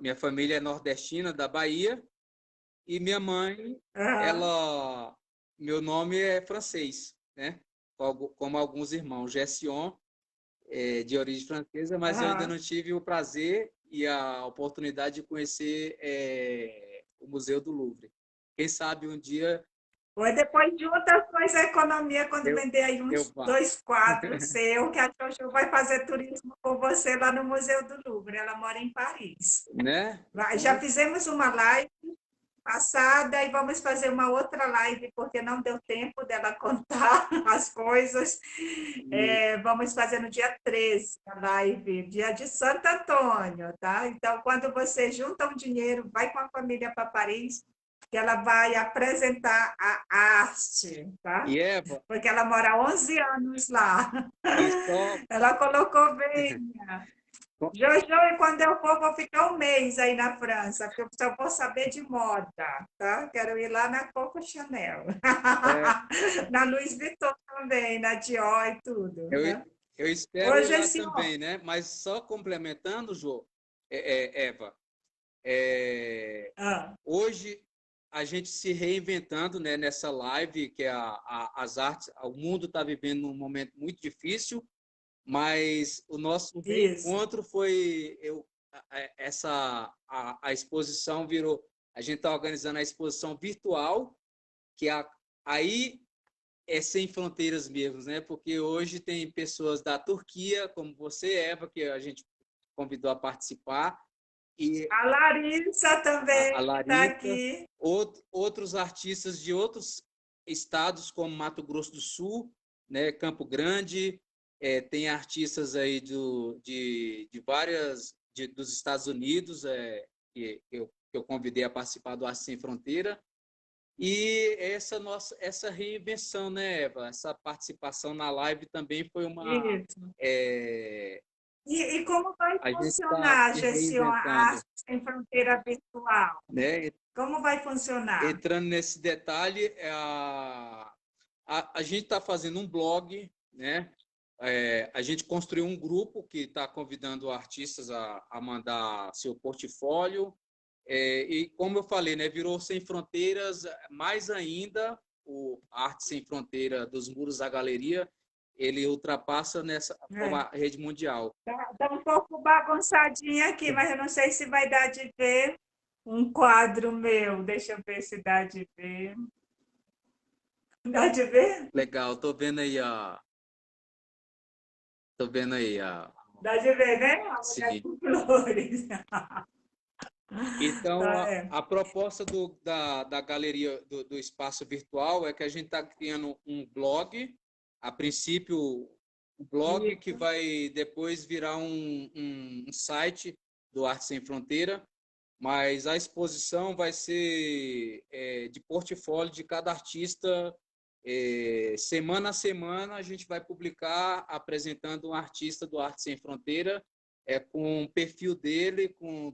minha família é nordestina, da Bahia, e minha mãe, aham, ela, meu nome é francês, né? Como alguns irmãos, Gession, de origem francesa, mas eu ainda aham. não tive o prazer e a oportunidade de conhecer o Museu do Louvre. Quem sabe um dia Pois depois junta as suas economias quando eu, vender aí eu uns vá, 2 quadros seu, que a Jojo vai fazer turismo com você lá no Museu do Louvre. Ela mora em Paris. né? Já Então, fizemos uma live passada e vamos fazer uma outra live, porque não deu tempo dela contar as coisas. e, Vamos fazer no dia 13 a live, dia de Santo Antônio, tá? Então, quando você junta um dinheiro, vai com a família para Paris, que ela vai apresentar a arte, tá? Eva, Porque ela mora há 11 anos lá. e só Ela colocou bem. Jojo, e quando eu for, vou ficar um mês aí na França, porque eu só vou saber de moda, tá? Quero ir lá na Coco Chanel, é, na Louis Vuitton também, na Dior e tudo, eu, né? eu espero ir Hoje, lá assim, também, né? Mas só complementando, Jô, Eva, ah, hoje a gente se reinventando, né, nessa live, que é as artes, o mundo está vivendo um momento muito difícil, mas o nosso isso. reencontro foi a exposição virou, a gente está organizando a exposição virtual, que aí é sem fronteiras mesmo, né? Porque hoje tem pessoas da Turquia, como você, Eva, que a gente convidou a participar, e A Larissa a também está Larissa, aqui. outros artistas de outros estados, como Mato Grosso do Sul, né, Campo Grande, tem artistas aí de várias dos Estados Unidos, que eu convidei a participar do Arte Sem Fronteira. E essa reinvenção, né, Eva? Essa participação na live também foi uma. Isso. É, E como vai a gente está funcionar, se Gession, a reinventando, arte sem fronteira virtual? né? Como vai funcionar? Entrando nesse detalhe, a gente está fazendo um blog, né? A gente construiu um grupo que está convidando artistas a mandar seu portfólio, E como eu falei, né, virou Sem Fronteiras, mais ainda, o Arte Sem Fronteira dos Muros da Galeria, ele ultrapassa nessa forma É. a rede mundial. Tá um pouco bagunçadinha aqui, mas eu não sei se vai dar de ver um quadro meu. Deixa eu ver se dá de ver. Dá de ver? Legal, tô vendo aí Dá de ver, né? A mulher sim. com flores. Então, Tá, é. a proposta da galeria do espaço virtual é que a gente está criando um blog, a princípio, um blog que Isso. vai depois virar um site do Arte Sem Fronteira, mas a exposição vai ser de portfólio de cada artista. Semana a semana a gente vai publicar apresentando um artista do Arte Sem Fronteira, com o perfil dele, com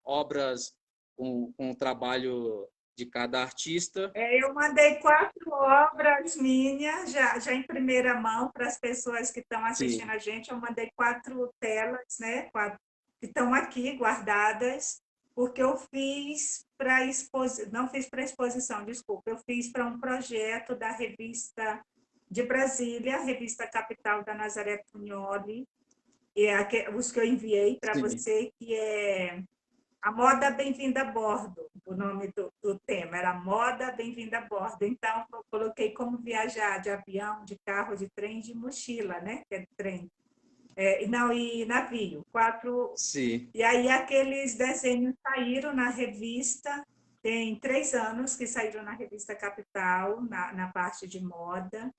obras, com o trabalho de cada artista. Eu mandei 4 obras minhas, já em primeira mão, para as pessoas que estão assistindo Sim, a gente. Eu mandei 4 telas, né? Que estão aqui guardadas, porque eu fiz para exposição, não fiz para exposição, desculpa, eu fiz para um projeto da revista de Brasília, revista Capital da Nazaré Pugnoli, os que eu enviei para sim. você, que é a moda bem-vinda a bordo, o nome do tema era moda bem-vinda a bordo. Então, eu coloquei como viajar de avião, de carro, de trem, de mochila, né? Que é trem. Não, e navio. Quatro. Sim. E aí, aqueles desenhos saíram na revista, tem 3 anos que saíram na revista Capital, na parte de moda.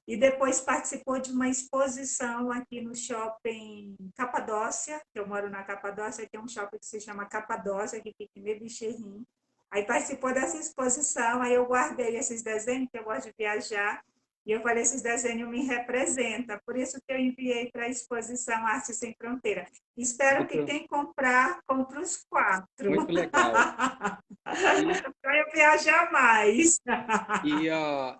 E depois participou de uma exposição aqui no shopping Capadócia, que eu moro na Capadócia, tem um shopping que se chama Capadócia, que fica em Mebixerrim. Aí participou dessa exposição, aí eu guardei esses desenhos, que eu gosto de viajar, e eu falei, esses desenhos me representam, por isso que eu enviei para a exposição Arte Sem Fronteira. Espero que Muito, quem comprar, compre os 4, muito legal. E, para eu viajar mais.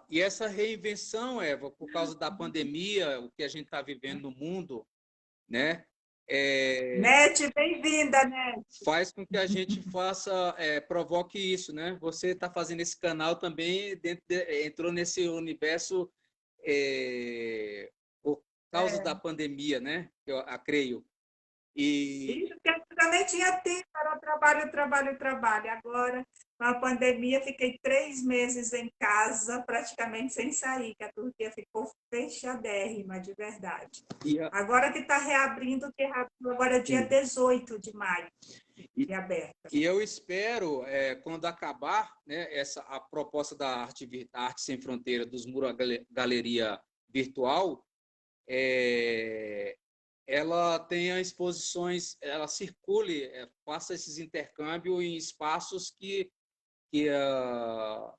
e essa reinvenção, Eva, por causa da pandemia, o que a gente está vivendo no mundo, né? É, Nete, bem-vinda, Nete. faz com que a gente provoque isso, né? Você está fazendo esse canal também, entrou nesse universo por causa da pandemia, né? Eu creio. E, Isso, porque antigamente tinha tempo, era trabalho, trabalho, trabalho. Agora, com a pandemia, fiquei 3 meses em casa, praticamente sem sair, que a Turquia ficou fechadérrima, de verdade. e, a- Agora que está reabrindo, que reabriu agora é dia sim. 18 de maio, E, reaberta. e eu espero, quando acabar, né, a proposta da Arte Sem Fronteira dos Muros Galeria Virtual, é, ela tenha exposições, ela circule, faça esses intercâmbios em espaços que, a,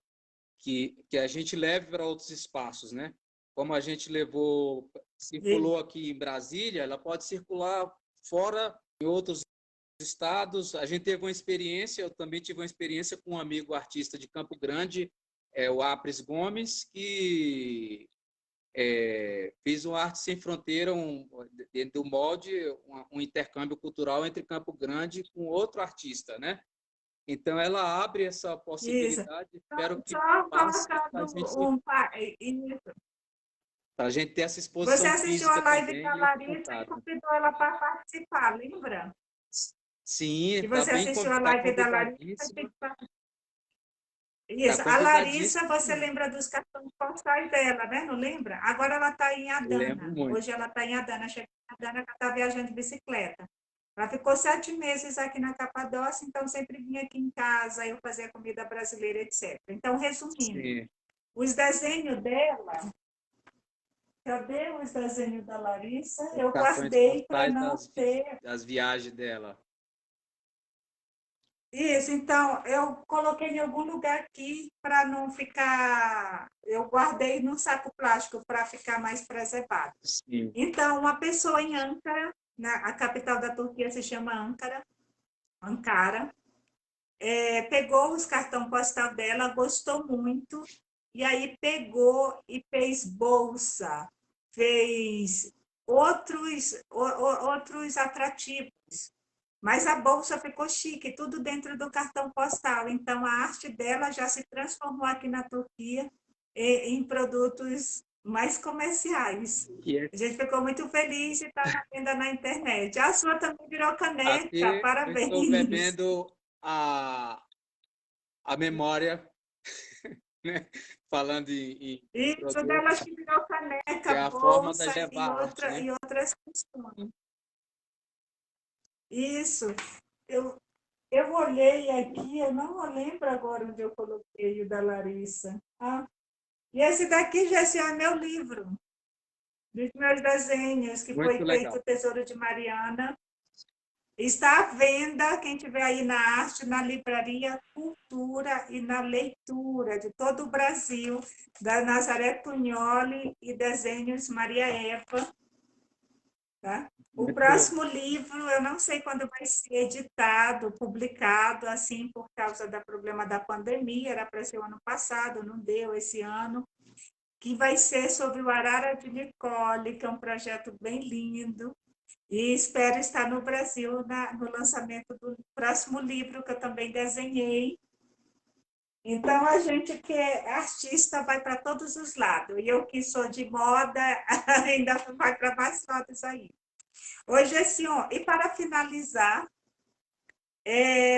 que a gente leve para outros espaços, né? Como a gente E, circulou aqui em Brasília, ela pode circular fora em outros estados. A gente teve uma experiência, eu também tive uma experiência com um amigo artista de Campo Grande, o Apres Gomes, que fiz um Arte Sem Fronteira, dentro do molde, um intercâmbio cultural entre Campo Grande com outro artista, né? Então, ela abre essa isso. possibilidade, espero que Só passe para colocando um. Isso. a gente ter essa Você exposição assistiu a física live também da e esse Larissa e contato. convidou ela para participar, lembra? Sim, Que você assistiu a tá live da Larissa convidadíssima, e tá isso. A Larissa, convidadíssima você mesmo. lembra dos cartões postais dela, né? Não lembra? Agora ela está em Lembro Adana. muito. Hoje ela está em Adana. Chegou em Adana, ela está viajando de bicicleta. Ela ficou 7 meses aqui na Capadócia, então sempre vinha aqui em casa, eu fazia comida brasileira, etc. Então, resumindo, Sim, os desenhos dela, cadê os desenhos da Larissa? os Eu cartões guardei para postais não ter. das viagens dela. Isso, então, eu coloquei em algum lugar aqui para não ficar. Eu guardei num saco plástico para ficar mais preservado. Sim, Então, uma pessoa em Ankara, a capital da Turquia se chama Ankara, Ankara, pegou os cartão postal dela, gostou muito, e aí pegou e fez bolsa, fez outros atrativos. Mas a bolsa ficou chique, tudo dentro do cartão postal. Então, a arte dela já se transformou aqui na Turquia em produtos mais comerciais. E A gente ficou muito feliz de estar na venda na internet. A sua também virou caneca, aqui eu estou parabéns. bebendo a memória, né? Falando em Isso dela produtos, que virou que é caneca, a forma da bolsa levar a arte, e né? outras questões. Isso. Eu, eu olhei aqui, eu não lembro agora onde eu coloquei o da Larissa. Ah, e esse daqui, Gessi, é meu livro, dos meus desenhos, que Muito foi feito legal. o Tesouro de Mariana. Está à venda, quem tiver aí na arte, na livraria Cultura e na leitura de todo o Brasil, da Nazaré Tugnoli e Desenhos Maria Eva. Tá? O Muito, próximo livro, eu não sei quando vai ser editado, publicado, assim, por causa do problema da pandemia, era para ser o ano passado, não deu esse ano, que vai ser sobre o Arara de Nicole, que é um projeto bem lindo, e espero estar no Brasil no lançamento do próximo livro, que eu também desenhei. Então, a gente que é artista vai para todos os lados, e eu que sou de moda, ainda vai para mais lados aí. Hoje, assim, ó, e para finalizar,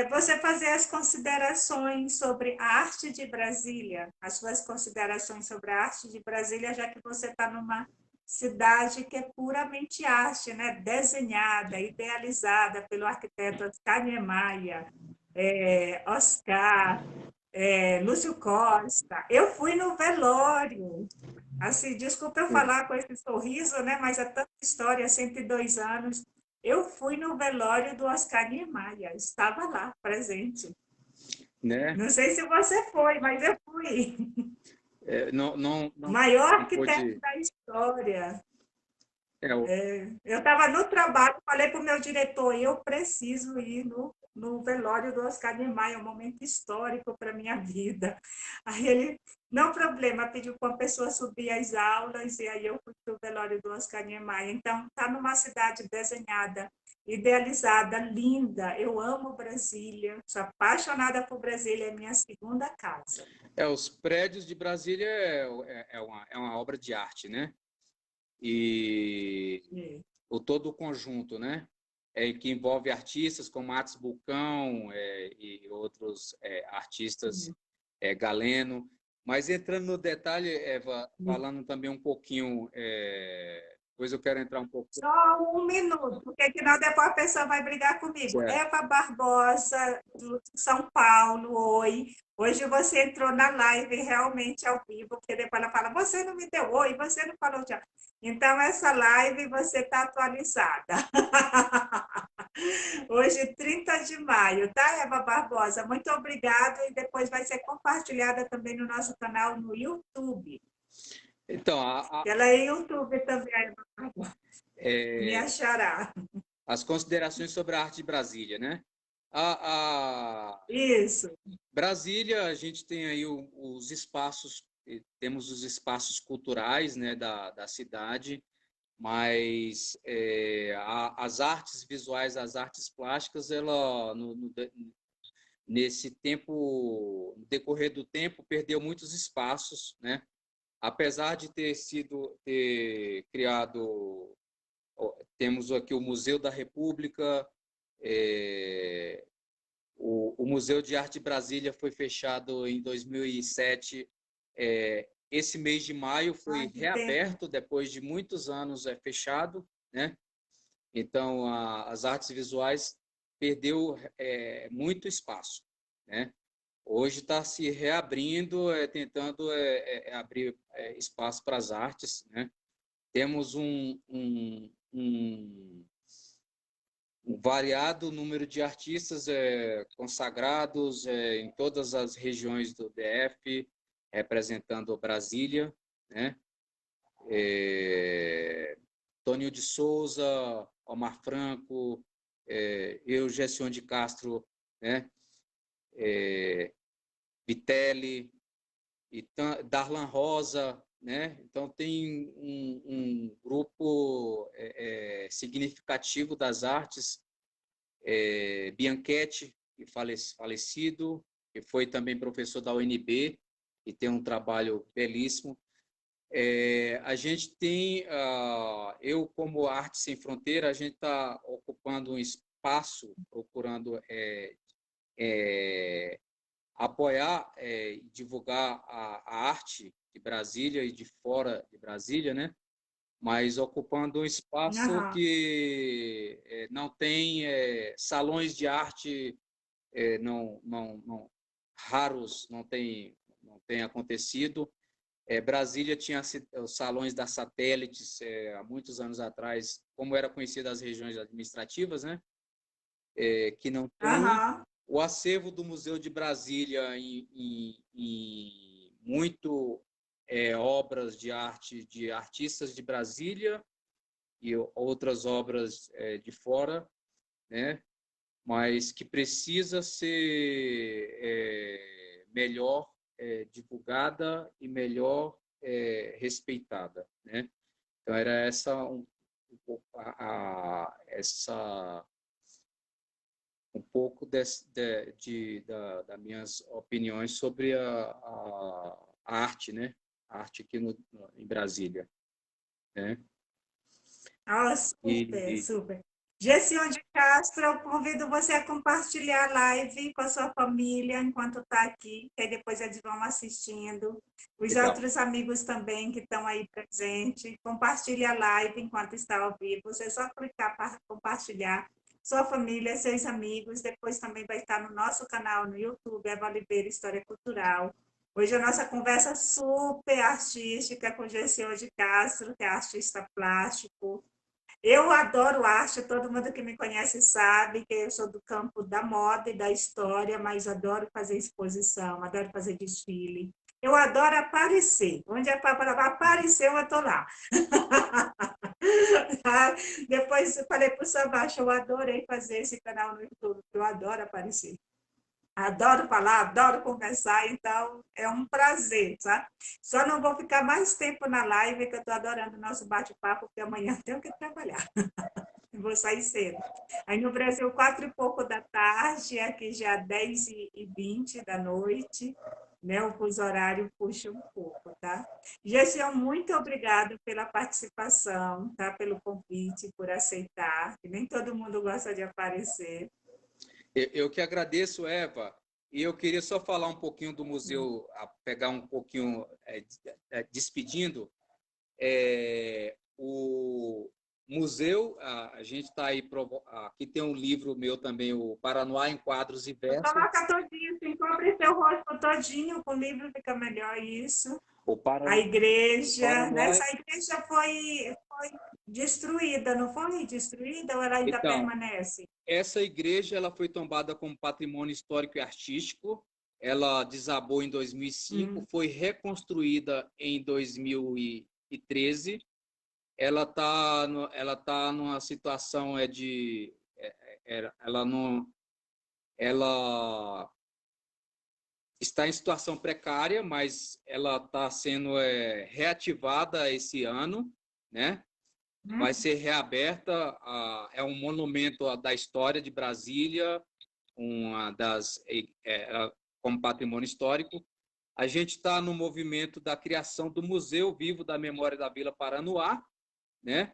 você fazer as considerações sobre a arte de Brasília, as suas considerações sobre a arte de Brasília, já que você está numa cidade que é puramente arte, né? Desenhada, idealizada pelo arquiteto Oscar Niemeyer, Oscar, Lúcio Costa. Eu fui no velório. Assim, desculpa eu falar com esse sorriso, né? Mas é tanta história, 102 anos. Eu fui no velório do Oscar Niemeyer, estava lá, presente. né? Não sei se você foi, mas eu fui. Não, O maior não arquiteto pude. da história. É, o- Eu estava no trabalho, falei para o meu diretor, eu preciso ir no velório do Oscar Niemeyer, é um momento histórico para a minha vida. Aí ele, não problema, pediu para uma pessoa subir as aulas, e aí eu fui para o velório do Oscar Niemeyer. Então, está numa cidade desenhada, idealizada, linda. Eu amo Brasília, sou apaixonada por Brasília, é minha segunda casa. os prédios de Brasília é uma obra de arte, né? E É. todo o conjunto, né? Que envolve artistas como Atos Bulcão e outros artistas, Galeno. Mas entrando no detalhe, Eva, falando também um pouquinho, depois eu quero entrar um pouco. Só um minuto, porque senão depois a pessoa vai brigar comigo. Certo. Eva Barbosa, do São Paulo, oi. Hoje você entrou na live realmente ao vivo, porque depois ela fala, você não me deu oi, você não falou já. Então, essa live você está atualizada. Hoje, 30 de maio, tá, Eva Barbosa? Muito obrigada e depois vai ser compartilhada também no nosso canal no YouTube. Então, Ela é YouTube também, a Eva Barbosa. Me é, achará. as considerações sobre a arte de Brasília, né? A Isso. Brasília, a gente tem aí os espaços, temos os espaços culturais, né, da cidade, mas as artes visuais, as artes plásticas, ela nesse tempo, no decorrer do tempo, perdeu muitos espaços, né? Apesar de ter criado, temos aqui o Museu da República, é, o Museu de Arte de Brasília foi fechado em 2007. Esse mês de maio foi Ai, que pena. reaberto depois de muitos anos fechado, né? Então, as artes visuais perdeu muito espaço, né? Hoje está se reabrindo, tentando abrir espaço para as artes, né? Temos um variado número de artistas consagrados em todas as regiões do DF, representando Brasília, né? Tônio de Souza, Omar Franco, eu, Gession de Castro, né? Vitelli, Darlan Rosa, né? Então tem um grupo significativo das artes Bianchetti, que falecido, que foi também professor da UNB e tem um trabalho belíssimo. A gente tem, eu como Arte Sem Fronteira, a gente está ocupando um espaço, procurando apoiar e divulgar a arte de Brasília e de fora de Brasília, né? Mas ocupando um espaço Aham, que não tem salões de arte, raros, não tem acontecido. Brasília tinha os salões das satélites há muitos anos atrás, como era conhecida as regiões administrativas, né? Que não tem. aham. O acervo do Museu de Brasília em muito obras de arte de artistas de Brasília e outras obras de fora, né? Mas que precisa ser melhor divulgada e melhor respeitada, né? Então era essa um pouco um pouco das minhas opiniões sobre a arte, né? A arte aqui em Brasília, né? Ah, super, E, super. Gessione de Castro, eu convido você a compartilhar a live com a sua família enquanto está aqui, que aí depois eles vão assistindo. Os legal. outros amigos também que estão aí presentes, compartilhe a live enquanto está ao vivo. Você é só clicar para compartilhar. Sua família, seus amigos, depois também vai estar no nosso canal no YouTube, Eva Oliveira História Cultural. Hoje a nossa conversa super artística com Gessione de Castro, que é artista plástico. Eu adoro arte, todo mundo que me conhece sabe que eu sou do campo da moda e da história, mas adoro fazer exposição, adoro fazer desfile. Eu adoro aparecer. Onde é para aparecer, eu estou lá. Depois eu falei para o Sebastião, eu adorei fazer esse canal no YouTube, eu adoro aparecer. Adoro falar, adoro conversar, então é um prazer, tá? Só não vou ficar mais tempo na live, que eu estou adorando o nosso bate-papo, porque amanhã eu tenho que trabalhar. Vou sair cedo. Aí no Brasil, 4h pouco da tarde, aqui já 10h20 da noite, né? O fuso horário puxa um pouco, tá? Gessiel, muito obrigada pela participação, tá? Pelo convite, por aceitar, que nem todo mundo gosta de aparecer. Eu que agradeço, Eva. E eu queria só falar um pouquinho do museu, pegar um pouquinho, despedindo. O museu, a gente está aí, aqui tem um livro meu também, o Paranoá em Quadros e Versos. Coloca todinho, assim, cobre seu rosto todinho, com o livro fica melhor isso. O A igreja, Paranoá, nessa igreja foi destruída, não foi destruída ou ela ainda então, permanece? essa igreja ela foi tombada como patrimônio histórico e artístico. Ela desabou em 2005, Hum. foi reconstruída em 2013. Ela tá numa situação ela não ela está em situação precária, mas ela está sendo reativada esse ano, né? Vai Hum. ser reaberta, é um monumento da história de Brasília, uma das como patrimônio histórico. A gente está no movimento da criação do Museu Vivo da Memória da Vila Paranoá, né?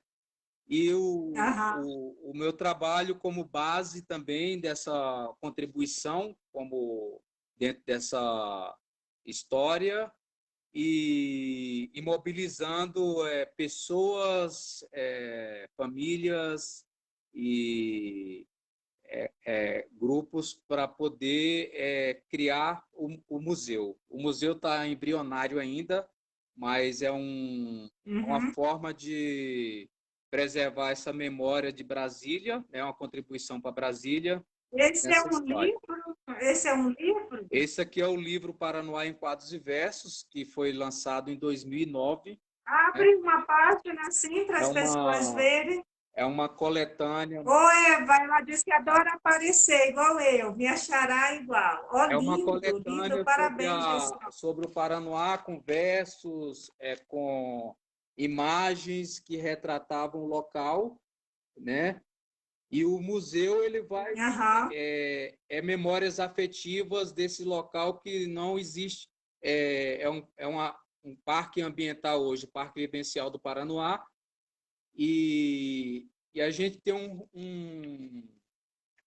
E Aham. o meu trabalho como base também dessa contribuição, como dentro dessa história, e mobilizando pessoas, famílias e grupos para poder criar o museu. O museu está embrionário ainda, mas é uma Uhum. forma de preservar essa memória de Brasília, é uma contribuição para Brasília Esse é nessa um história. livro? Esse é um livro? Esse aqui é o livro Paranoá em Quadros e Versos, que foi lançado em 2009. Né? Abre uma página assim para É as pessoas uma, verem. é uma coletânea, Ô, Eva, ela disse que adora aparecer, igual eu, me achará igual. Ó, é uma lindo, lindo, coletânea parabéns, Gessi. sobre o Paranoá, com versos, com imagens que retratavam o local, né? E o museu ele vai Aham, memórias afetivas desse local que não existe. Um parque ambiental hoje, o Parque Vivencial do Paranoá, e a gente tem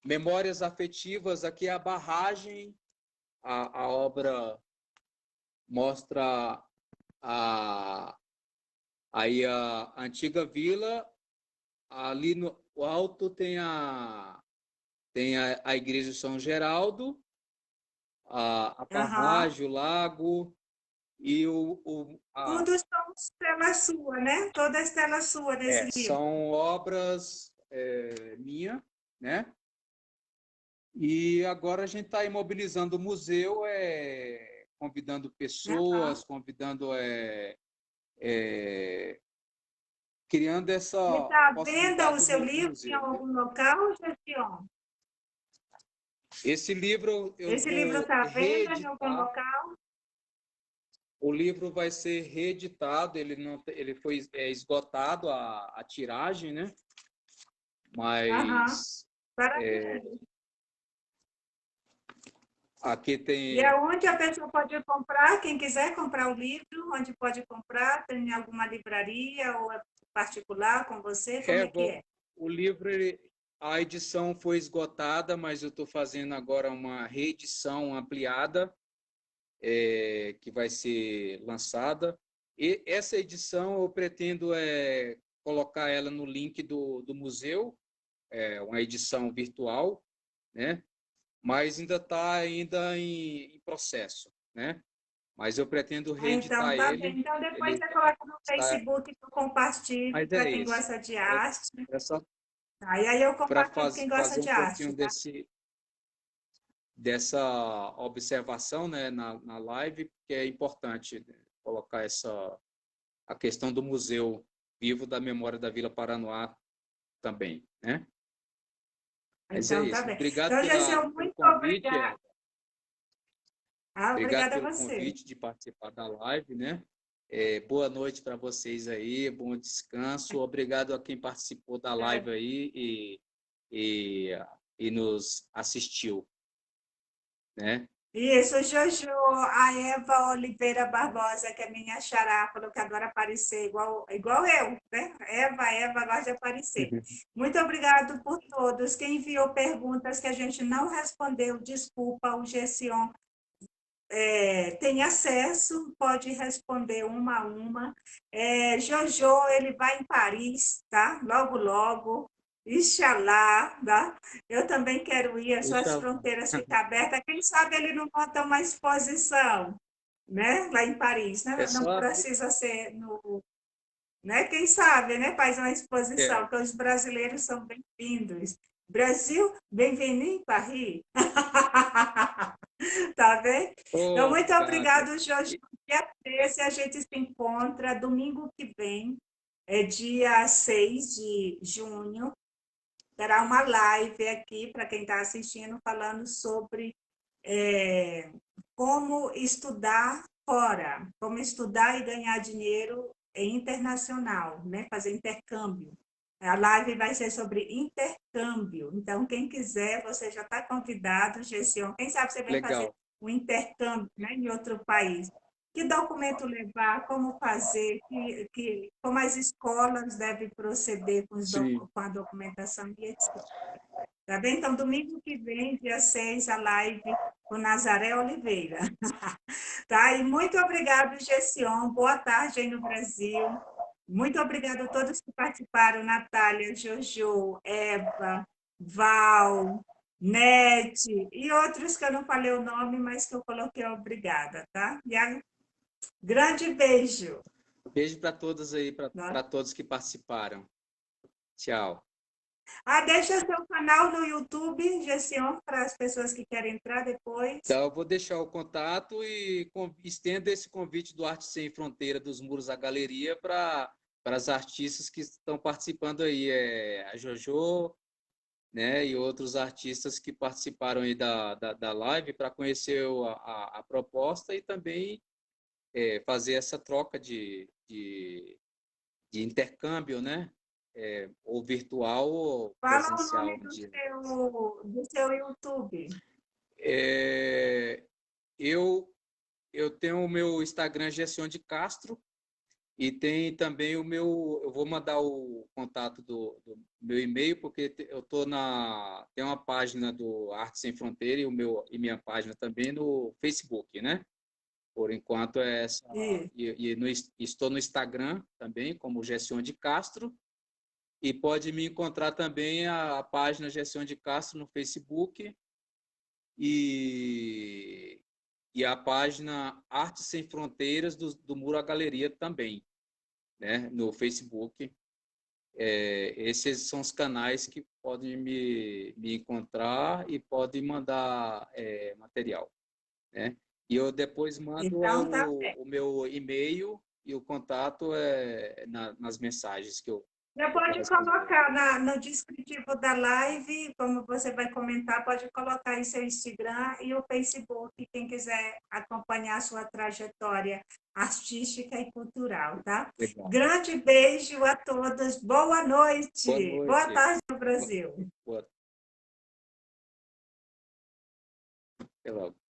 memórias afetivas aqui, a barragem, a obra mostra a, aí a antiga vila, ali no alto tem a igreja de São Geraldo, a aham. barragem, o lago e Tudo são estela sua, né? Toda estela sua nesse livro. são obras minha, né? E agora a gente está imobilizando o museu, convidando Aham. pessoas, criando essa E está à venda o possibilidade seu do livro em museu, né? algum local, Gestion? Esse livro eu Esse livro vou está à venda em algum reeditar. local? O livro vai ser reeditado, ele não, ele foi esgotado a tiragem, né? Aham. Mas Parabéns. aqui E tem. aonde a pessoa pode comprar? Quem quiser comprar o livro, onde pode comprar? Tem alguma livraria ou é particular com você? Como É, é que é? o livro, a edição foi esgotada, mas eu estou fazendo agora uma reedição ampliada, que vai ser lançada. E essa edição eu pretendo colocar ela no link do museu, uma edição virtual, né? Mas ainda está em processo, né? Mas eu pretendo Ah, então, reeditar tá bem. ele. Então, depois Ele você coloca no está. Facebook que eu compartilho Mas para é quem isso. gosta de É, arte. é só Tá? E aí eu para compartilho quem gosta fazer um de arte, pouquinho tá? dessa observação, né, na live, que é importante, né, colocar a questão do museu vivo da memória da Vila Paranoá também, né? Mas é Então, tá isso. bem. Obrigado Então, Gessel, pelo muito convite, obrigada. Ah, obrigado obrigada a pelo você. convite de participar da live, né? Boa noite para vocês aí, bom descanso. Obrigado a quem participou da live aí e, e nos assistiu, né? Isso, Jojo, a Eva Oliveira Barbosa, que é minha xará, falou que adora aparecer, igual eu, né? Eva gosta de aparecer. Muito obrigado por todos. Quem enviou perguntas que a gente não respondeu, desculpa, o Gession tem acesso, pode responder uma a uma. Jojo, ele vai em Paris, tá? Logo, logo. Ixalá, tá? Eu também quero ir, as suas Deixa fronteiras ficam abertas. Quem sabe ele não monta uma exposição, né? Lá em Paris, É né? Não só abrir. precisa ser no, né? Quem sabe, né? Faz uma exposição, É. que os brasileiros são bem-vindos. Brasil, bem-vindo em Paris. Tá bem? Então, muito Obrigado. obrigado, Jorge. Dia 13 a gente se encontra domingo que vem, dia 6 de junho. Terá uma live aqui para quem está assistindo, falando sobre é, como estudar fora, como estudar e ganhar dinheiro internacional, né? Fazer intercâmbio. A live vai ser sobre intercâmbio. Então, quem quiser, você já está convidado, Gession. Quem sabe você vem fazer Legal. um intercâmbio, né, em outro país. Que documento levar, como fazer, como as escolas devem proceder Sim. com a documentação e etc. Tá bem? Então, domingo que vem, dia 6, a live com Nazaré Oliveira. Tá? E muito obrigado, Gession. Boa tarde aí no Brasil. Muito obrigada a todos que participaram, Natália, Jojo, Eva, Val, Nete e outros que eu não falei o nome, mas que eu coloquei obrigada, tá? Grande beijo. Beijo para todos aí, Tá? para todos que participaram. Tchau. Ah, deixa seu canal no YouTube, Gession, para as pessoas que querem entrar depois. Então, eu vou deixar o contato e estendo esse convite do Arte Sem Fronteira dos Muros à Galeria para as artistas que estão participando aí, a Jojo, né, e outros artistas que participaram aí da live para conhecer a proposta e também fazer essa troca de intercâmbio, né? ou virtual ou Fala o presencial nome um do dia. seu YouTube. É, eu, eu tenho o meu Instagram, Gerson de Castro, e tem também o meu. Eu vou mandar o contato do meu e-mail, porque eu tô tem uma página do Arte Sem Fronteira e minha página também no Facebook, né? Por enquanto é essa. Isso. Estou no Instagram também, como Gerson de Castro, e pode me encontrar também a página Gerson de Castro no Facebook e, e a página Artes Sem Fronteiras do Muro à Galeria também, né? No Facebook. Esses são os canais que podem me encontrar e podem mandar material, né? E eu depois mando Então, tá. o meu e-mail e o contato nas mensagens Já que eu vou pode responder. colocar no descritivo da live, como você vai comentar, pode colocar aí seu Instagram e o Facebook, quem quiser acompanhar a sua trajetória artística e cultural, tá? Legal. Grande beijo a todas, boa Boa noite, boa noite. tarde no Brasil. Boa, até logo.